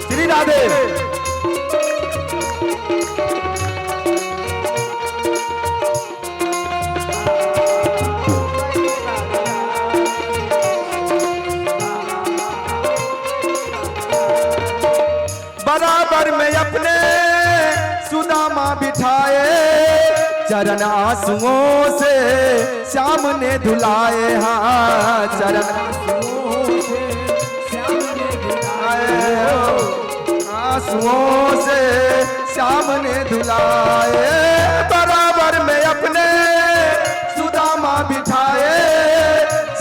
श्री राधे। बराबर में अपने सुदामा बिठाए, चरण आंसुओं से श्याम ने धुलाए, हाँ चरण आंसुओं से श्याम ने धुलाए, आंसुओं से श्याम ने धुलाए। बराबर में अपने सुदामा बिठाए,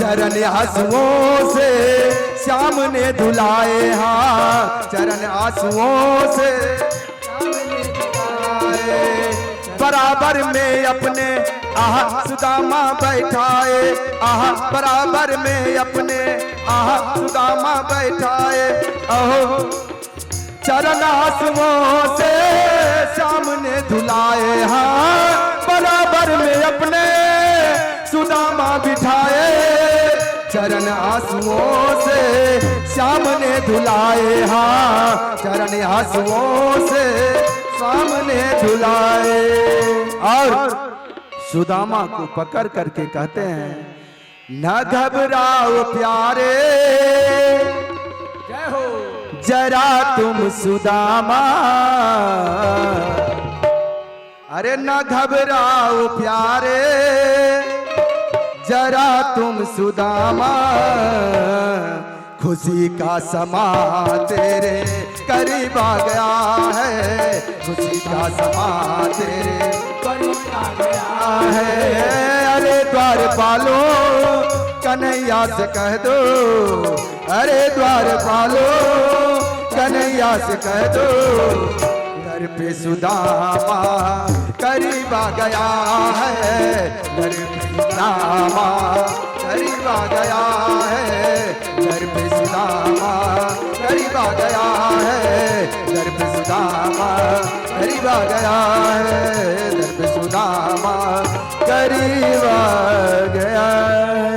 चरण आंसुओं से श्याम ने धुलाए, हाँ चरण आंसुओं से श्याम ने धुलाए। बराबर में अपने आह सुदामा बैठाए, आह बराबर में अपने आह सुदामा बैठाए, अहो चरण आंसुओं से श्याम ने धुलाए, हाँ बराबर में अपने सुदामा बिठाए, चरण आंसुओं से श्याम ने धुलाए, हाँ चरण आंसुओं से श्याम ने धुलाए। और सुदामा को पकड़ करके कहते हैं, न घबराओ प्यारे, जय हो, जरा तुम सुदामा, अरे न घबराओ प्यारे, जरा तुम सुदामा, खुशी का समा तेरे करीब आ गया है, खुशी का समा तेरे करीब आ गया है। अरे द्वारपालो कन्हैया से कह दो, अरे द्वारपालो कन्हैया से कह दो, दर पे सुदामा करीब आ गया है, दर पे सुदामा करीब आ गया है, दर पे सुदामा करीब आ गया है, दर पे सुदामा करीब आ गया है, दर पे सुदामा करीब आ गया है।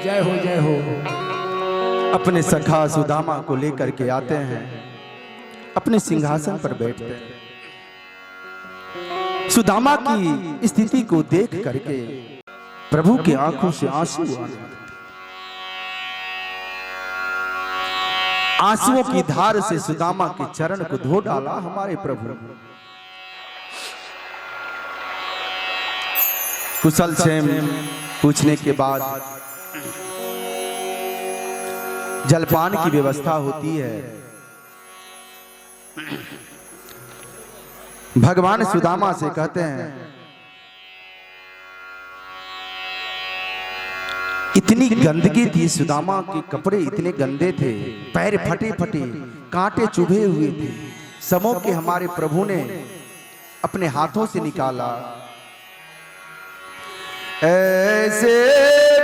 जय हो, जय हो। अपने सखा सुदामा को लेकर के आते हैं, अपने सिंहासन पर बैठते हैं। सुदामा की स्थिति को देख करके प्रभु की आंखों से आंसू आने लगे। आंसुओं की धार से सुदामा के चरण को धो डाला हमारे प्रभु। कुशल क्षेम पूछने के बाद जलपान की व्यवस्था होती है। भगवान सुदामा से कहते हैं, इतनी गंदगी थी, सुदामा के कपड़े इतने गंदे थे, पैर फटे फटे, कांटे चुभे हुए थे, समों के हमारे प्रभु ने अपने हाथों से निकाला। ऐसे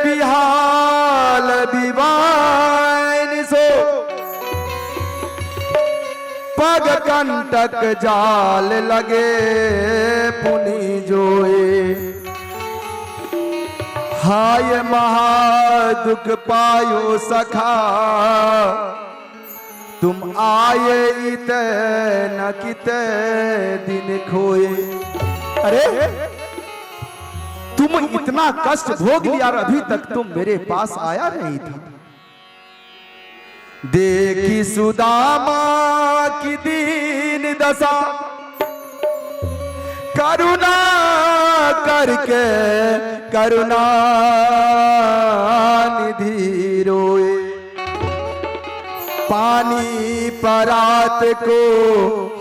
बिहाल दीवान सो पग कंटक जाल लगे पुनि जोए, हाय महादुख पायो सखा तुम आए इत न कित दिन खोए। अरे तुम इतना कष्ट भोग लिया और अभी तक तुम मेरे पास आया नहीं था। देखी सुदामा की दीन दशा करुणा करके करुणा निधि रोए। पानी परात को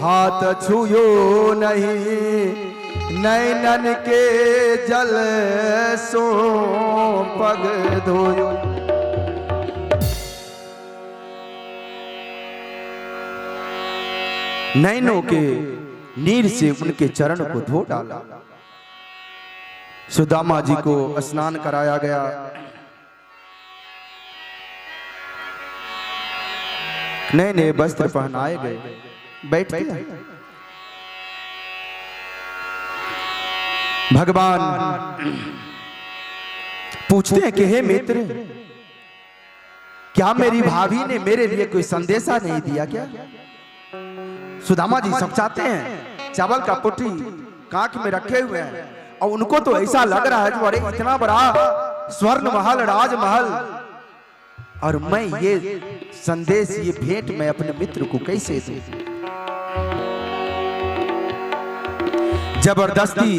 हाथ छुयो नहीं, नैनन के जल सो पग धोयो। नैनों के नीर से उनके चरण को धो डाला। सुदामा जी को स्नान कराया गया। नए नए वस्त्र पहनाए गए। बैठते हैं। भगवान पूछते हैं कि हे मित्र, क्या मेरी भाभी ने मेरे लिए कोई संदेशा नहीं दिया क्या? सुदामा जी सब चाहते हैं चावल का पुट्ठी कांख में रखे हुए हैं और उनको तो ऐसा लग रहा है जो अरे इतना बड़ा स्वर्ण महल राजमहल और मैं ये संदेश ये भेंट मैं अपने मित्र को कैसे दूं? जबरदस्ती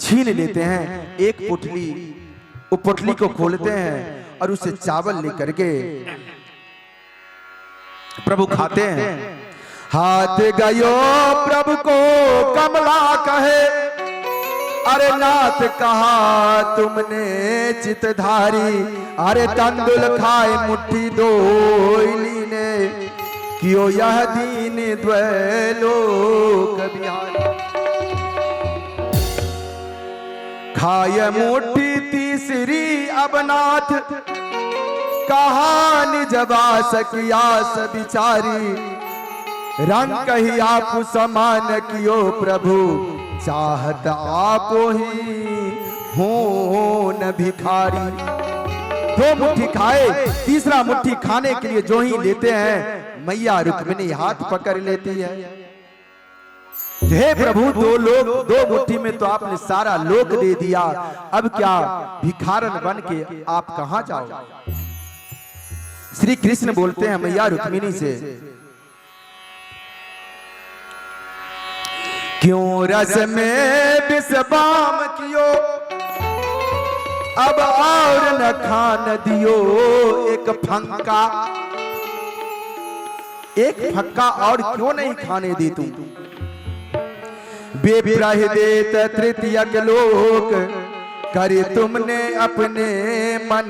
छीन लेते हैं एक पुटली, वो पुटली को खोलते हैं और उसे चावल लेकर के प्रभु खाते हैं। हाथ गयो प्रभु को कमला कहे, अरे नाथ कहा तुमने चितधारी। अरे तंदुल खाए मुट्ठी दोइली ने, क्यों यह दीन द्वैलोक बिहारी। खाए मुट्ठी तीसरी अब नाथ, कहा निजबा सकियास बिचारी। रंग कही आप समान कियो प्रभु, चाहत आप ही हो न भिखारी। दो मुट्ठी खाए, तीसरा मुट्ठी खाने के लिए जो ही लेते हैं मैया रुक्मिणी हाथ पकड़ लेती है। हे प्रभु दो मुट्ठी में तो आपने सारा लोक दे दिया, अब क्या भिखारन बन के आप कहां जाओ? श्री कृष्ण बोलते हैं मैया रुक्मिणी से, क्यों रस में विषबाम कियो, अब और न खान दियो एक फंका। एक फक्का और क्यों नहीं खाने दी तुम? बेप्रह देत तृतीय लोक, करे तुमने अपने मन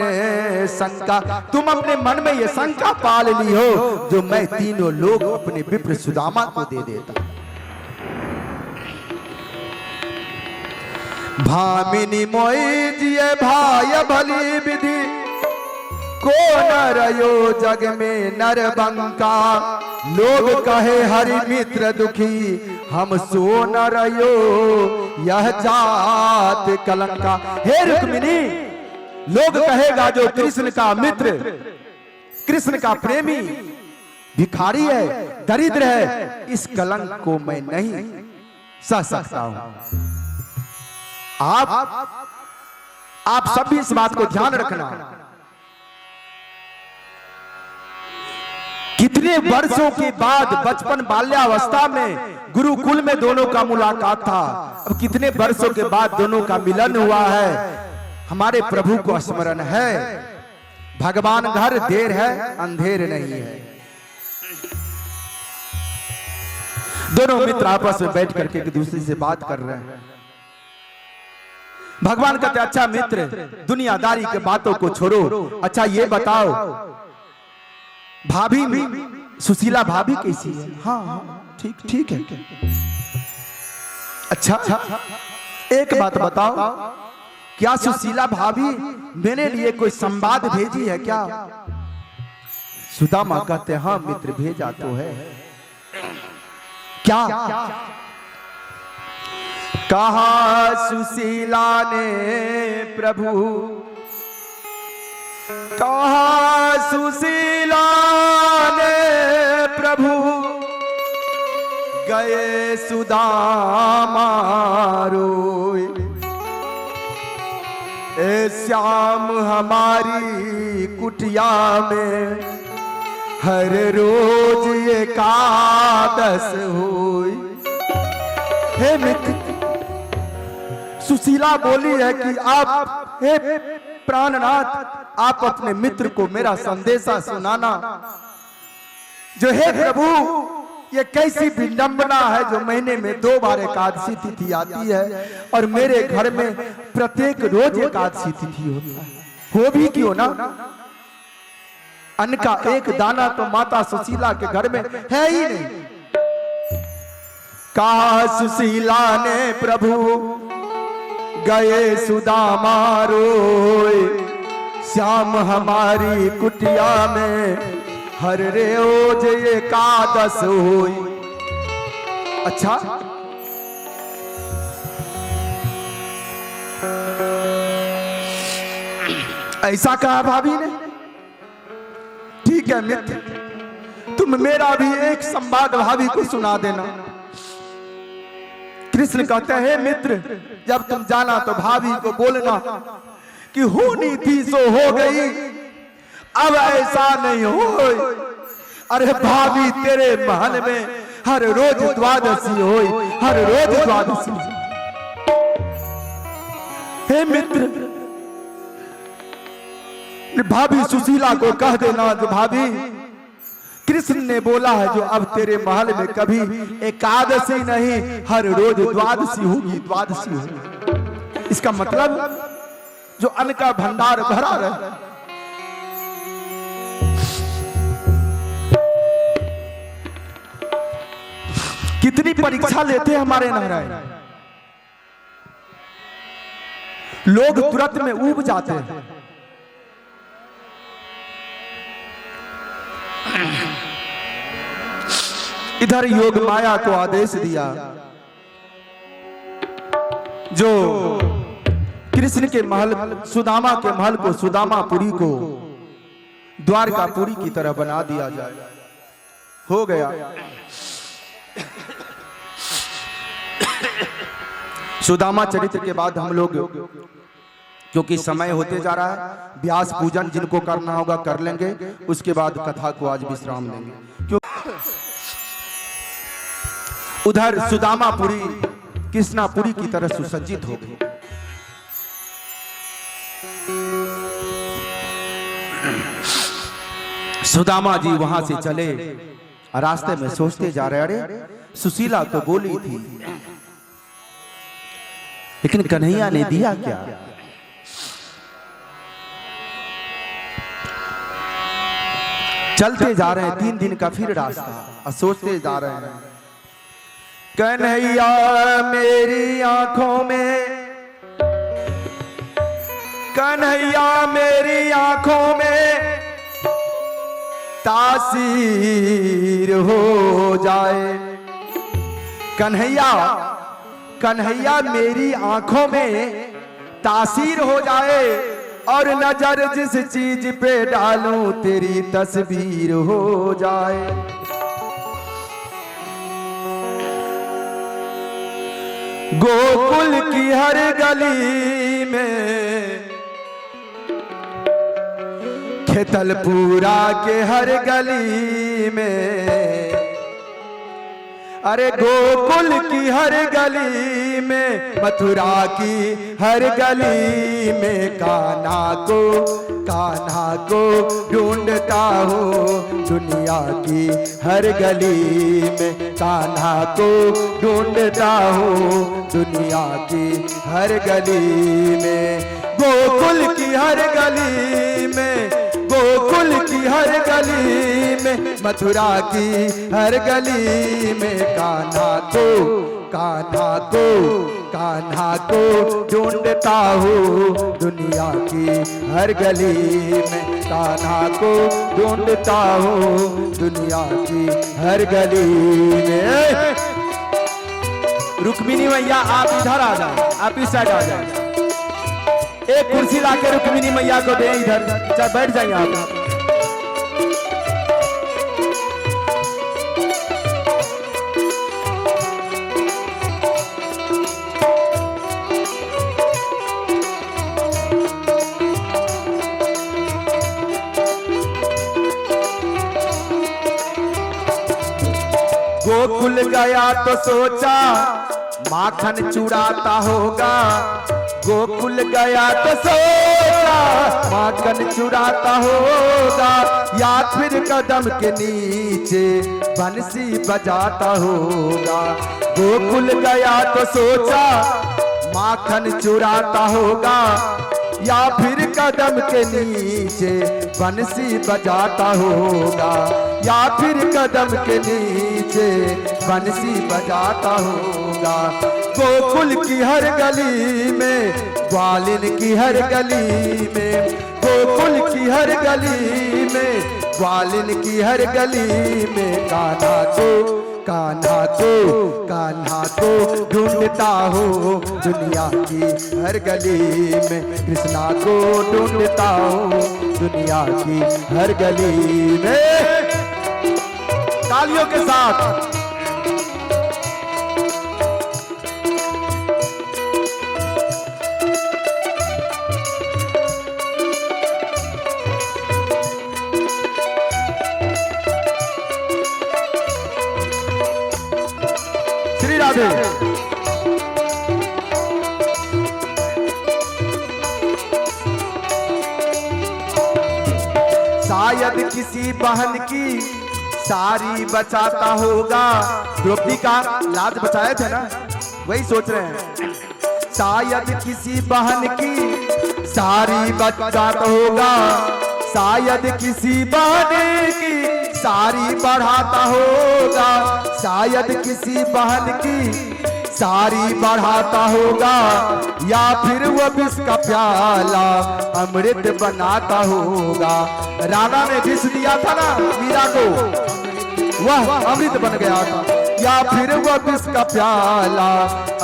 शंका। तुम अपने मन में ये शंका पाल ली हो जो मैं तीनों लोग अपने विप्र सुदामा को दे देता। भामिनी मोई जिये भाय भली विधि, को न रयो जग में नरबंका। लोग कहे हरि मित्र दुखी, हम सो न रयो यह जात कलंका। हे रुक्मिणी, लोग कहेगा जो कृष्ण का मित्र, कृष्ण का प्रेमी भिखारी है, दरिद्र है, इस कलंक को मैं नहीं सह सकता हूं। आप सभी इस बात को ध्यान रखना। कितने वर्षों के बाद बचपन बाल्यावस्था में गुरुकुल में दोनों का मुलाकात था, अब कितने वर्षों के बाद दोनों का मिलन हुआ है। हमारे प्रभु को स्मरण है, भगवान घर देर है अंधेर नहीं है। दोनों मित्र आपस में बैठ करके एक दूसरे से बात कर रहे हैं। भगवान कहते अच्छा मित्र, दुनियादारी के बातों को छोड़ो, अच्छा ये बताओ भाभी सुशीला भाभी कैसी है? हाँ ठीक ठीक है। अच्छा एक बात बताओ, क्या सुशीला भाभी मेरे लिए कोई संवाद भेजी है क्या? सुदामा कहते हाँ मित्र भेजा तो है। क्या? कहा सुशीला ने प्रभु, कहा सुशीला ने प्रभु गए सुदामा रोए, ए श्याम हमारी कुटिया में हर रोज एकादश होई। हे मित्र, सुशीला बोली है कि आप, हे प्राणनाथ, आप अपने मित्र को मेरा संदेशा सुनाना। जो हे प्रभु, ये कैसी विडंबना है जो महीने में 2 बार एकादशी तिथि आती है और मेरे घर में प्रत्येक रोज एकादशी तिथि होता है। हो भी क्यों ना, अन्न का एक दाना तो माता सुशीला के घर में है ही नहीं। कहा सुशीला ने प्रभु गए सुदामा रोए, श्याम हमारी कुटिया में हर रोज एकादश होई। अच्छा, ऐसा कहा भाभी ने? ठीक है मित्र, तुम मेरा भी एक संवाद भाभी को सुना देना। कृष्ण कहते हैं, मित्र, जब तुम जाना तो भाभी को बोलना कि होनी थी सो हो गई, अब ऐसा नहीं हो। अरे भाभी, तेरे महल में हर रोज द्वादशी होई, हर रोज द्वादशी। हे मित्र, भाभी सुशीला को कह देना, जो भाभी, कृष्ण ने बोला है जो अब तेरे महल में कभी एकादशी नहीं, हर रोज द्वादशी होगी, द्वादशी होगी। इसका मतलब जो अन्न का भंडार भरा रहे। कितनी परीक्षा लेते हैं हमारे नारायण, लोग तुरंत में ऊब जाते हैं। इधर योग माया को आदेश दिया, जो कृष्ण के महल, सुदामा के महल को, सुदामापुरी को द्वारकापुरी की तरह बना दिया जाए। हो गया। सुदामा चरित्र के बाद हम लोग, क्योंकि समय होते जा रहा है, व्यास पूजन जिनको करना होगा कर लेंगे, उसके बाद कथा को आज विश्राम देंगे। क्यों उधर सुदामापुरी कृष्णापुरी की तरह सुसज्जित हो गई। सुदामा जी वहां से चले, रास्ते में सोचते जा रहे, अरे सुशीला तो बोली थी, लेकिन कन्हैया ने दिया क्या? चलते जा रहे हैं, 3 दिन का फिर रास्ता, और सोचते जा रहे हैं, कन्हैया मेरी आंखों में, कन्हैया मेरी आंखों में तासीर हो जाए। कन्हैया, कन्हैया मेरी आंखों में तासीर हो जाए, और नजर जिस चीज पे डालूं तेरी तस्वीर हो जाए। गोकुल की हर गली में, खेतलपुरा के हर गली में, अरे गोकुल की हर गली में, मथुरा की हर गली में, कान्हा को ढूंढता हूँ दुनिया की हर गली में, कान्हा को ढूंढता हूँ दुनिया की हर गली में। गोकुल की हर गली में, गोकुल की हर गली में, मथुरा की हर गली में, कान्हा को ढूंढता हूँ दुनिया की हर गली में, कान्हा को ढूंढता हूँ दुनिया की हर गली में। रुक्मिणी मैया आप इधर आ जाए, आप इस साइड आ जाए, एक कुर्सी लाके रुक्मिणी मैया को दे, इधर चाहे बैठ जाइए आप। गया तो सोचा माखन चुराता होगा, गोकुल गया तो सोचा माखन चुराता होगा, या फिर कदम के नीचे बंसी बजाता होगा। गोकुल गया तो सोचा माखन चुराता होगा, या फिर कदम के नीचे बंसी बजाता होगा, या फिर कदम के नीचे बंसी बजाता होगा। गोकुल की हर गली में, ग्वालिन की हर गली में, गोकुल की हर गली में, ग्वालिन की हर गली में, कान्हा को कान्हा को कान्हा को ढूंढता हो दुनिया की हर गली में, कृष्णा को ढूंढता हो दुनिया की हर गली में। तालियों के साथ श्री राधे। शायद किसी बहन की सारी बचाता होगा, द्रौपदी का लाज बचाए थे ना, वही सोच रहे हैं। शायद किसी बहन की सारी बचाता होगा, शायद किसी बहन की सारी बढ़ाता होगा, शायद किसी बहन की सारी बढ़ाता होगा, या फिर वो विष का प्याला अमृत बनाता होगा। राधा ने विष दिया था ना मीरा को, वह अमृत बन गया था, या फिर वह विष का प्याला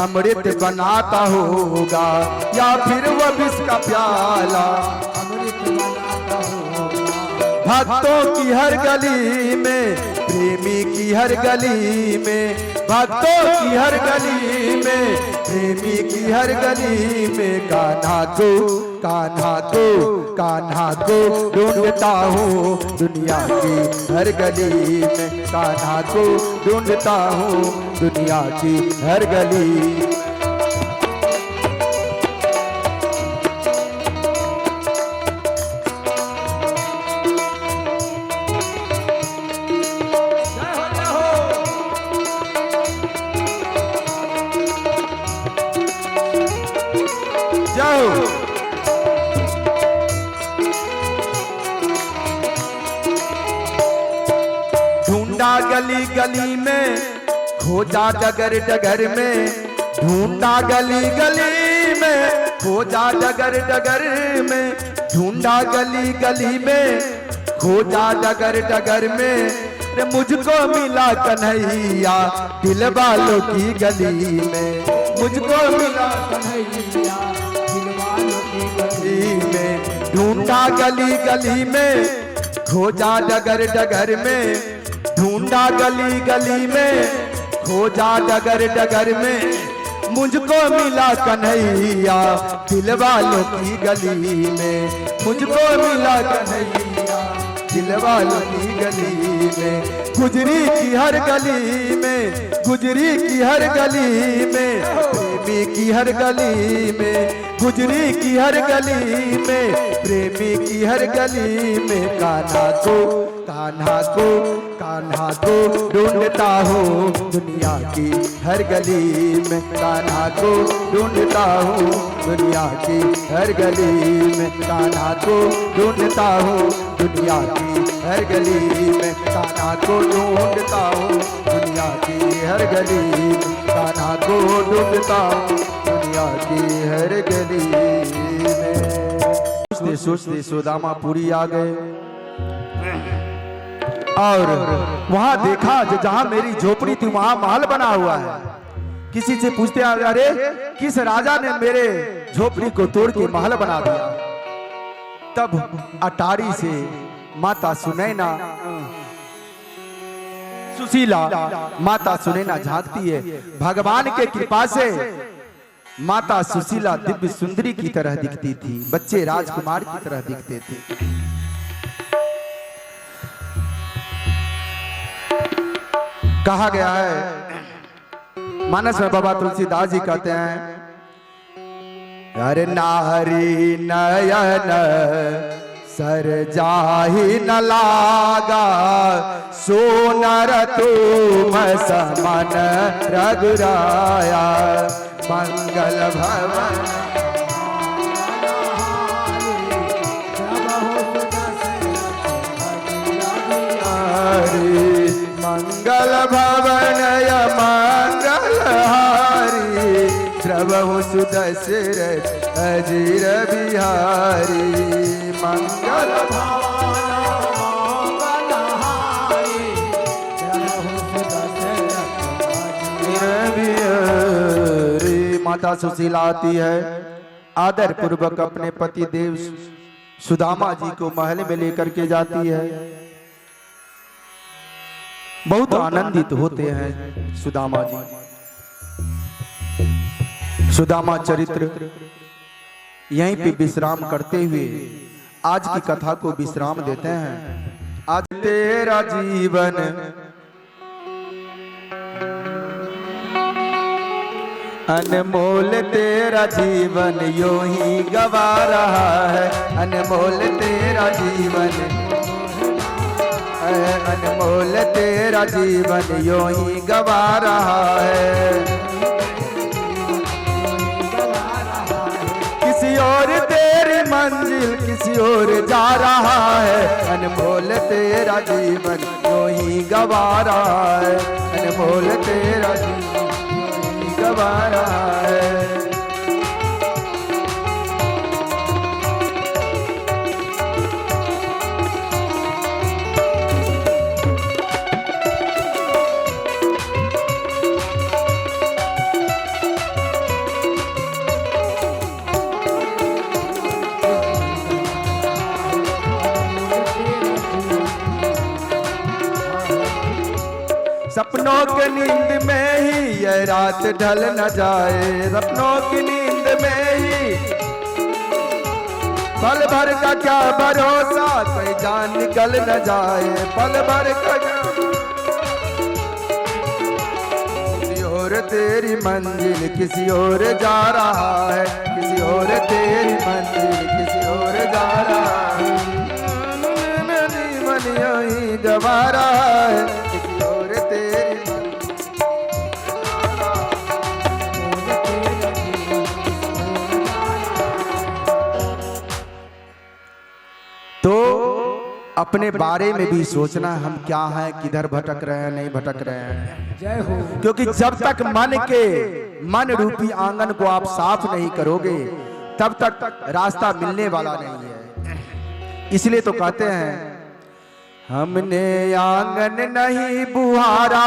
अमृत बनाता होगा, या फिर वह विष का प्याला अमृत बनाता होगा। भक्तों की हर गली में, प्रेमी की हर गली में, भक्तों की हर गली में, प्रेमी की हर गली में, कान्हा को कान्हा को कान्हा को ढूंढता हूँ दुनिया की हर गली में, कान्हा को ढूंढता हूँ दुनिया की हर गली। जाओ ढूंढा गली गली में, खोजा डगर डगर में, ढूंढा गली गली में, खोजा डगर डगर में, ढूंढा गली गली में, खोजा डगर डगर में, रे मुझको मिला कन्हैया दिल वालों की गली में, मुझको मिला कन्हैया दिल वालों की गली में। ढूंढा गली गली में, खोजा डगर डगर में, ढूंढा गली गली में, खोजा डगर डगर में, मुझको मिला कन्हैया दिल वालों की गली में, मुझको मिला कन्हैया दिल वालों की गली में। गुजरी की हर गली में, गुजरी की हर गली में, प्रेमी की हर गली में, गुजरी की हर गली में, प्रेमी की हर गली में, कान्हा को कान्हा को कान्हा को ढूंढता हूँ दुनिया की हर गली में, कान्हा को ढूंढता हूँ दुनिया की हर गली में, कान्हा को ढूंढता हूँ दुनिया की हर गली में, कान्हा को ढूंढता हूँ दुनिया की हर गली में, कान्हा को ढूंढता हूँ दुनिया की हर गली में। सोचते सोचते सुदामा पुरी आ गए और वहां देखा जो जहां मेरी झोपड़ी थी वहां महल बना हुआ है। किसी से पूछते अरे किस राजा ने मेरे झोपड़ी को तोड़ के महल बना दिया। तब अटारी से माता सुनैना सुशीला माता सुनैना झांकती है। भगवान के कृपा से माता सुशीला दिव्य सुंदरी की तरह दिखती थी, बच्चे राजकुमार की तरह दिखते थे। कहा गया है मानस में बाबा तुलसीदास जी कहते हैं, अरे नाहरी नयन सर जाहि न लागा, सोनर तुम समन रघुराया, मंगल भवन मंगल भवन मंगल हारी, द्रवहु सुदशरथ अजीर बिहारी, मंगल बिहारी। माता सुशीला आती है, आदर पूर्वक अपने पति देव सुदामा जी को महल में लेकर के जाती है। बहुत आनंदित होते हैं सुदामा जी। सुदामा चरित्र यहीं पे विश्राम करते हुए आज की कथा को विश्राम देते हैं। आज तेरा जीवन अनमोल, तेरा जीवन यूं ही गवा रहा है, अनमोल तेरा जीवन, अनमोल तेरा जीवन यूं ही गवा रहा है। किसी और तेरी मंजिल किसी और जा रहा है, अनमोल तेरा जीवन यूं ही गवा रहा है, अनमोल तेरा जीवन यूं ही गवा रहा है। सपनों के नींद में ही ये रात ढल न जाए, सपनों की नींद में ही पल भर का क्या भरोसा, कोई जान निकल न जाए, पल भर का किसी और तेरी मंजिल किसी और जा रहा है, किसी और तेरी मंजिल किसी और जा रहा है, मन यही गवा रहा है, किसी और तेरी तो अपने बारे में भी सोचना, हम क्या हैं, किधर भटक रहे हैं, नहीं भटक रहे हैं। जय हो। क्योंकि जब तक मन रूपी आंगन को आप साफ नहीं करोगे तब तक रास्ता मिलने वाला नहीं है। इसलिए तो कहते हैं, हमने आंगन नहीं बुहारा,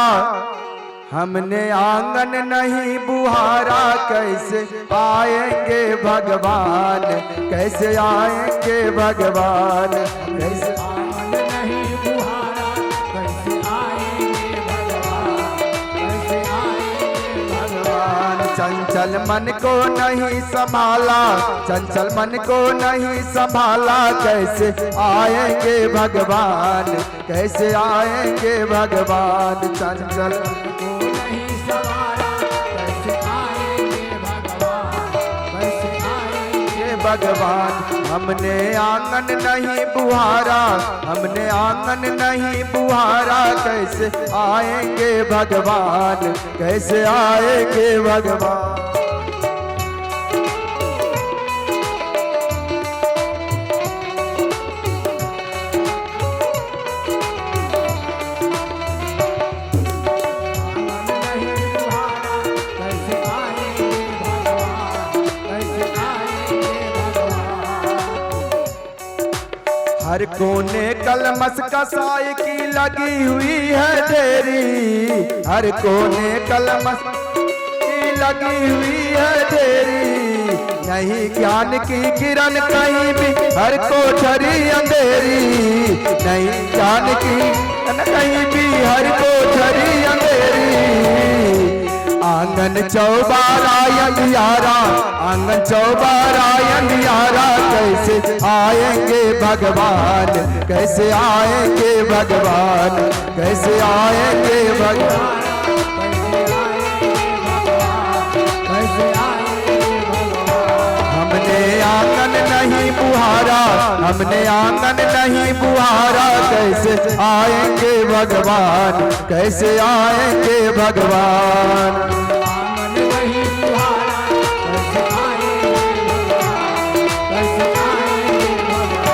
हमने आंगन नहीं बुहारा, कैसे आएंगे भगवान, कैसे आएंगे भगवान, कैसे आंगन नहीं बुहारा, कैसे आएंगे भगवान, कैसे आएंगे भगवान। चंचल मन को नहीं संभाला, चंचल मन को नहीं संभाला, कैसे आएंगे भगवान, कैसे आएंगे भगवान। चंचल भगवान, हमने आंगन नहीं बुहारा, हमने आंगन नहीं बुहारा, कैसे आएंगे भगवान, कैसे आएंगे भगवान। हर कोने कलमस कसाई की लगी हुई है ढेरी, हर कोने कलमस की लगी हुई है ढेरी, नहीं ज्ञान की किरण कहीं भी, हर कोठरी अंधेरी, नहीं ज्ञान की कहीं भी, हर कोठरी अंधेरी। आंगन चौबारा अंधियारा, आंगन चौबारा अंधियारा, कैसे आएंगे भगवान, कैसे आएंगे भगवान, कैसे आएंगे भगवान। कैसे आएंगे भगवान। हमने आंगन नहीं बुहारा, हमने आंगन नहीं बुहारा, कैसे आएंगे भगवान, कैसे आएंगे भगवान। आंगन नहीं बुहारा, कैसे आएंगे भगवान, कैसे आएंगे भगवान।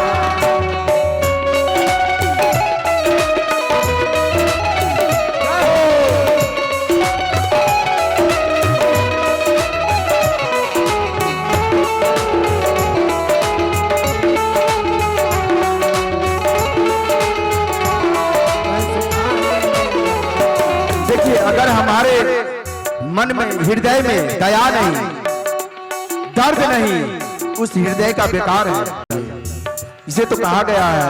देखिए, अगर हमारे मन में, हृदय में दया नहीं, दर्द नहीं, उस हृदय का बेकार है। इसे तो कहा गया है,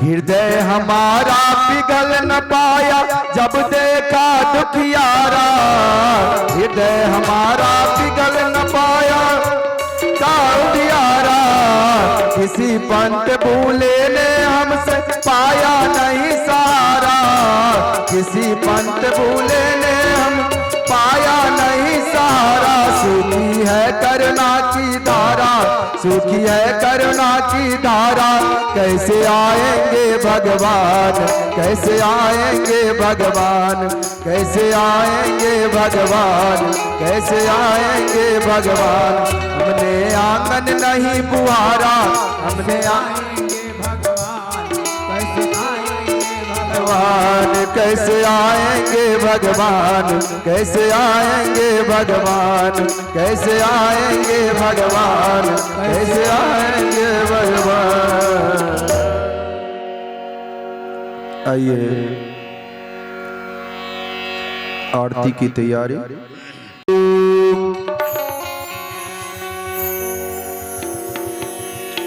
हृदय हमारा पिघल न पाया जब देखा दुखियारा, हृदय हमारा पिघल न पाया दुखियारा, किसी पंत भूले ने हमसे पाया नहीं सहारा, किसी पंत भूले ने हम पाया नहीं सहारा। सूखी है करुणा की धारा, सूखी है करुणा की धारा, कैसे आएंगे भगवान, कैसे आएंगे भगवान, कैसे आएंगे भगवान, कैसे आएंगे भगवान। हमने आंगन नहीं बुहारा, हमने आएंगे भगवान, कैसे आएंगे भगवान, कैसे आएंगे भगवान, कैसे आएंगे भगवान, कैसे आएंगे भगवान, कैसे आएंगे भगवान। आइए आरती की तैयारी।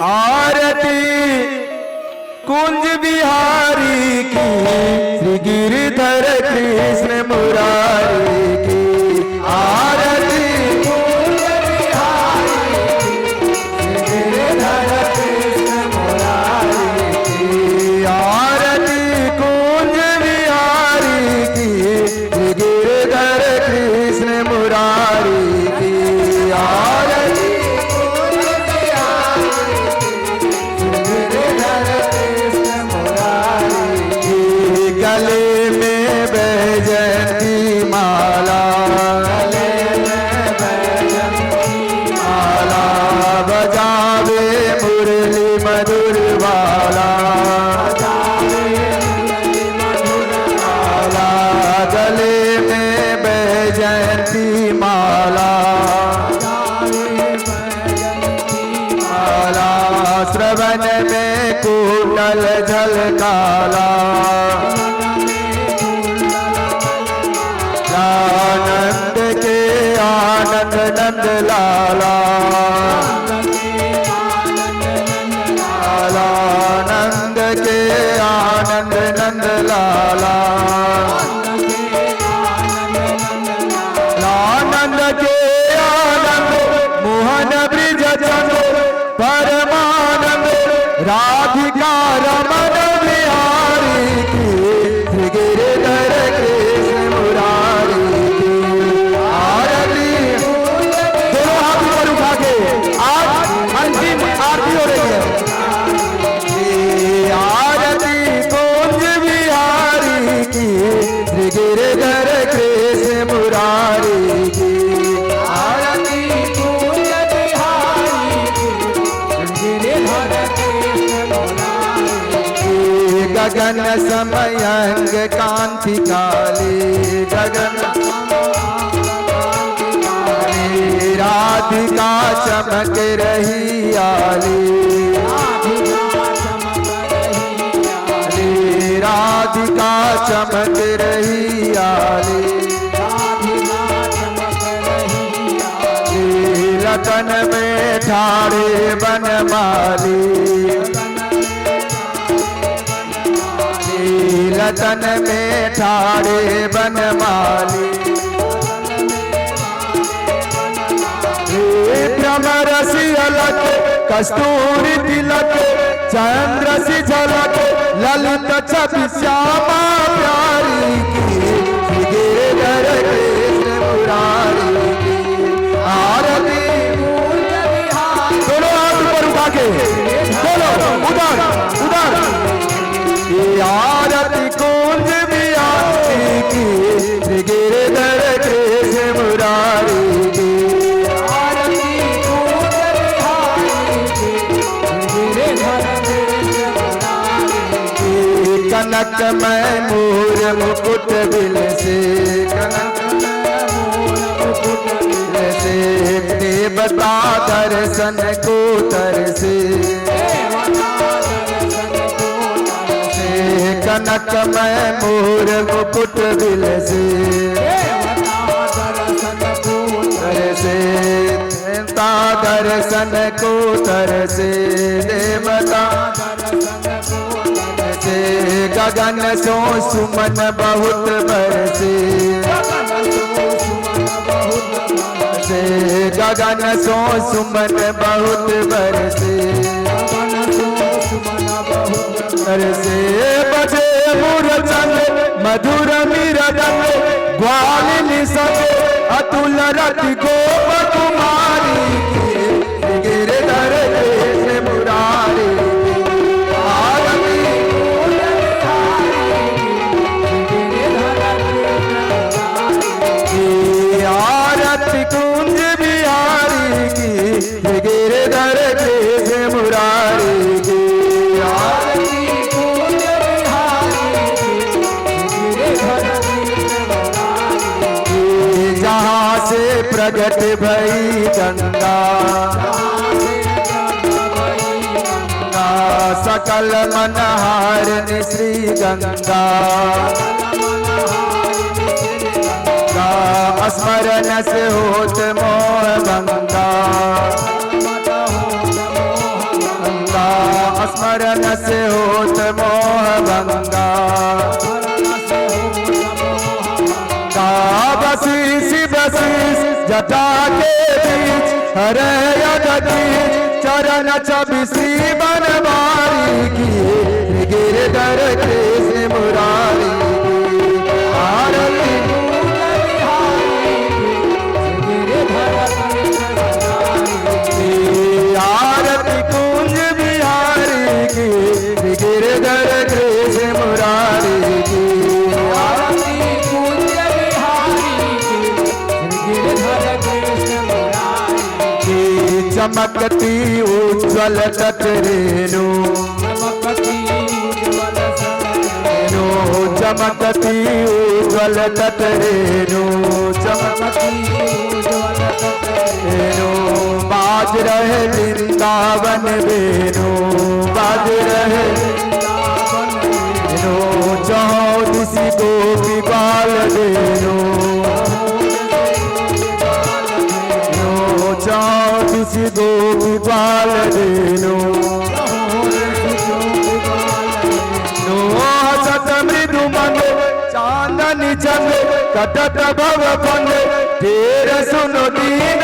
आरती कुंज बिहारी की, श्री गिरधर कृष्ण मुरारी की। आरती कुंज बिहारी की, श्री गिरधर कृष्ण मुरारी की। आरती कुंज बिहारी की, श्री गिरधर कृष्ण मुरारी की। आरती गले में बैजंती माला, गले में बैजंती माला, बजावे मुरली मधुर वाला, बजावे मुरली मधुर वाला, गले में बैजंती माला, बजावे बैजंती माला, श्रवण में कुंडल झलकाला, आनंद के आनंद नंद लाला, आनंद के आनंद नंद लाला, आनंद के आनंद मोहन ब्रिज चंद्र परमानंद, राधिका रमन बिहारी की, श्री गिरधर कृष्ण मुरारी की। आरती दोनों हाथ ऊपर उठा के आज अंतिम आरती हो रही है। आरती कुंज बिहारी की, श्री गिरधर कृष्ण मुरारी की। आरती कुंज बिहारी की, श्री गिरधर कृष्ण मुरारी की। गगन समयंग कांति काली, गगन राधिका चमक रही आली, राधिका चमक रही आली, लतन में ठाड़े बनमाली, लतन में ठाड़े बनमाली, भ्रमर सी अलग कस्तूरी तिलक, चंद्र सी झलक ललित छवि श्यामा प्यारी की, श्री गिरधर कृष्ण मुरारी की। बोलो उधर उधर। आरती कुंज बिहारी की गिरधर कृष्ण मुरारी की। आरती कुंज बिहारी की गिरधर कृष्ण मुरारी की। कनक में मोर मुकुट बिल से, कनक में मोर मुकुट बिल से, देवता दर्शन को तरसे, कनक में मोर मुकुट बिल से, तरसे देवता दर्शन को तरसे, देवता से गगन सो सुमन बहुत बरसे, से गगन सो सुमन बहुत बरसे, बरसे बजे मुरचंद मधुर मृदंग, ग्वालिनी संग अतुल रति गोप कुमारी की गिरधर कृष्ण मुरारी। आरती कुंज बिहारी की गिरधर कृष्ण मुरारी की। आरती कुंज बिहारी की गिरधर कृष्ण मुरारी की। जहाँ से प्रगट भई गंगा, सकल मनहारिणी श्री गंगा, स्मरण से होत मोह भंगा, स्मरण से होत मोह भंगा, बसीस बसीस जटा के बीच हरे यदि चरण चबिसी बनवारी की गिरधर कृष्ण मुरारी की। आरती आरती कुंज बिहारी की गिरधर कृष्ण मुरारी की। आरती कुंज बिहारी की गिरधर कृष्ण मुरारी की। चमकती उज्ज्वल तटरेणु, चमकती उज्ज्वल तटरेणु, चमकती उज्ज्वल तटरेणु, बाज रहे वृंदावन वेणु, बाज रहे वेणु, चौदिसी गोपी बाल वेणु, चौदिसी गोपी बाल वेणु, सत मृदु मंग चांदनी चंद कटत भव भंग, तेर सुनो दीन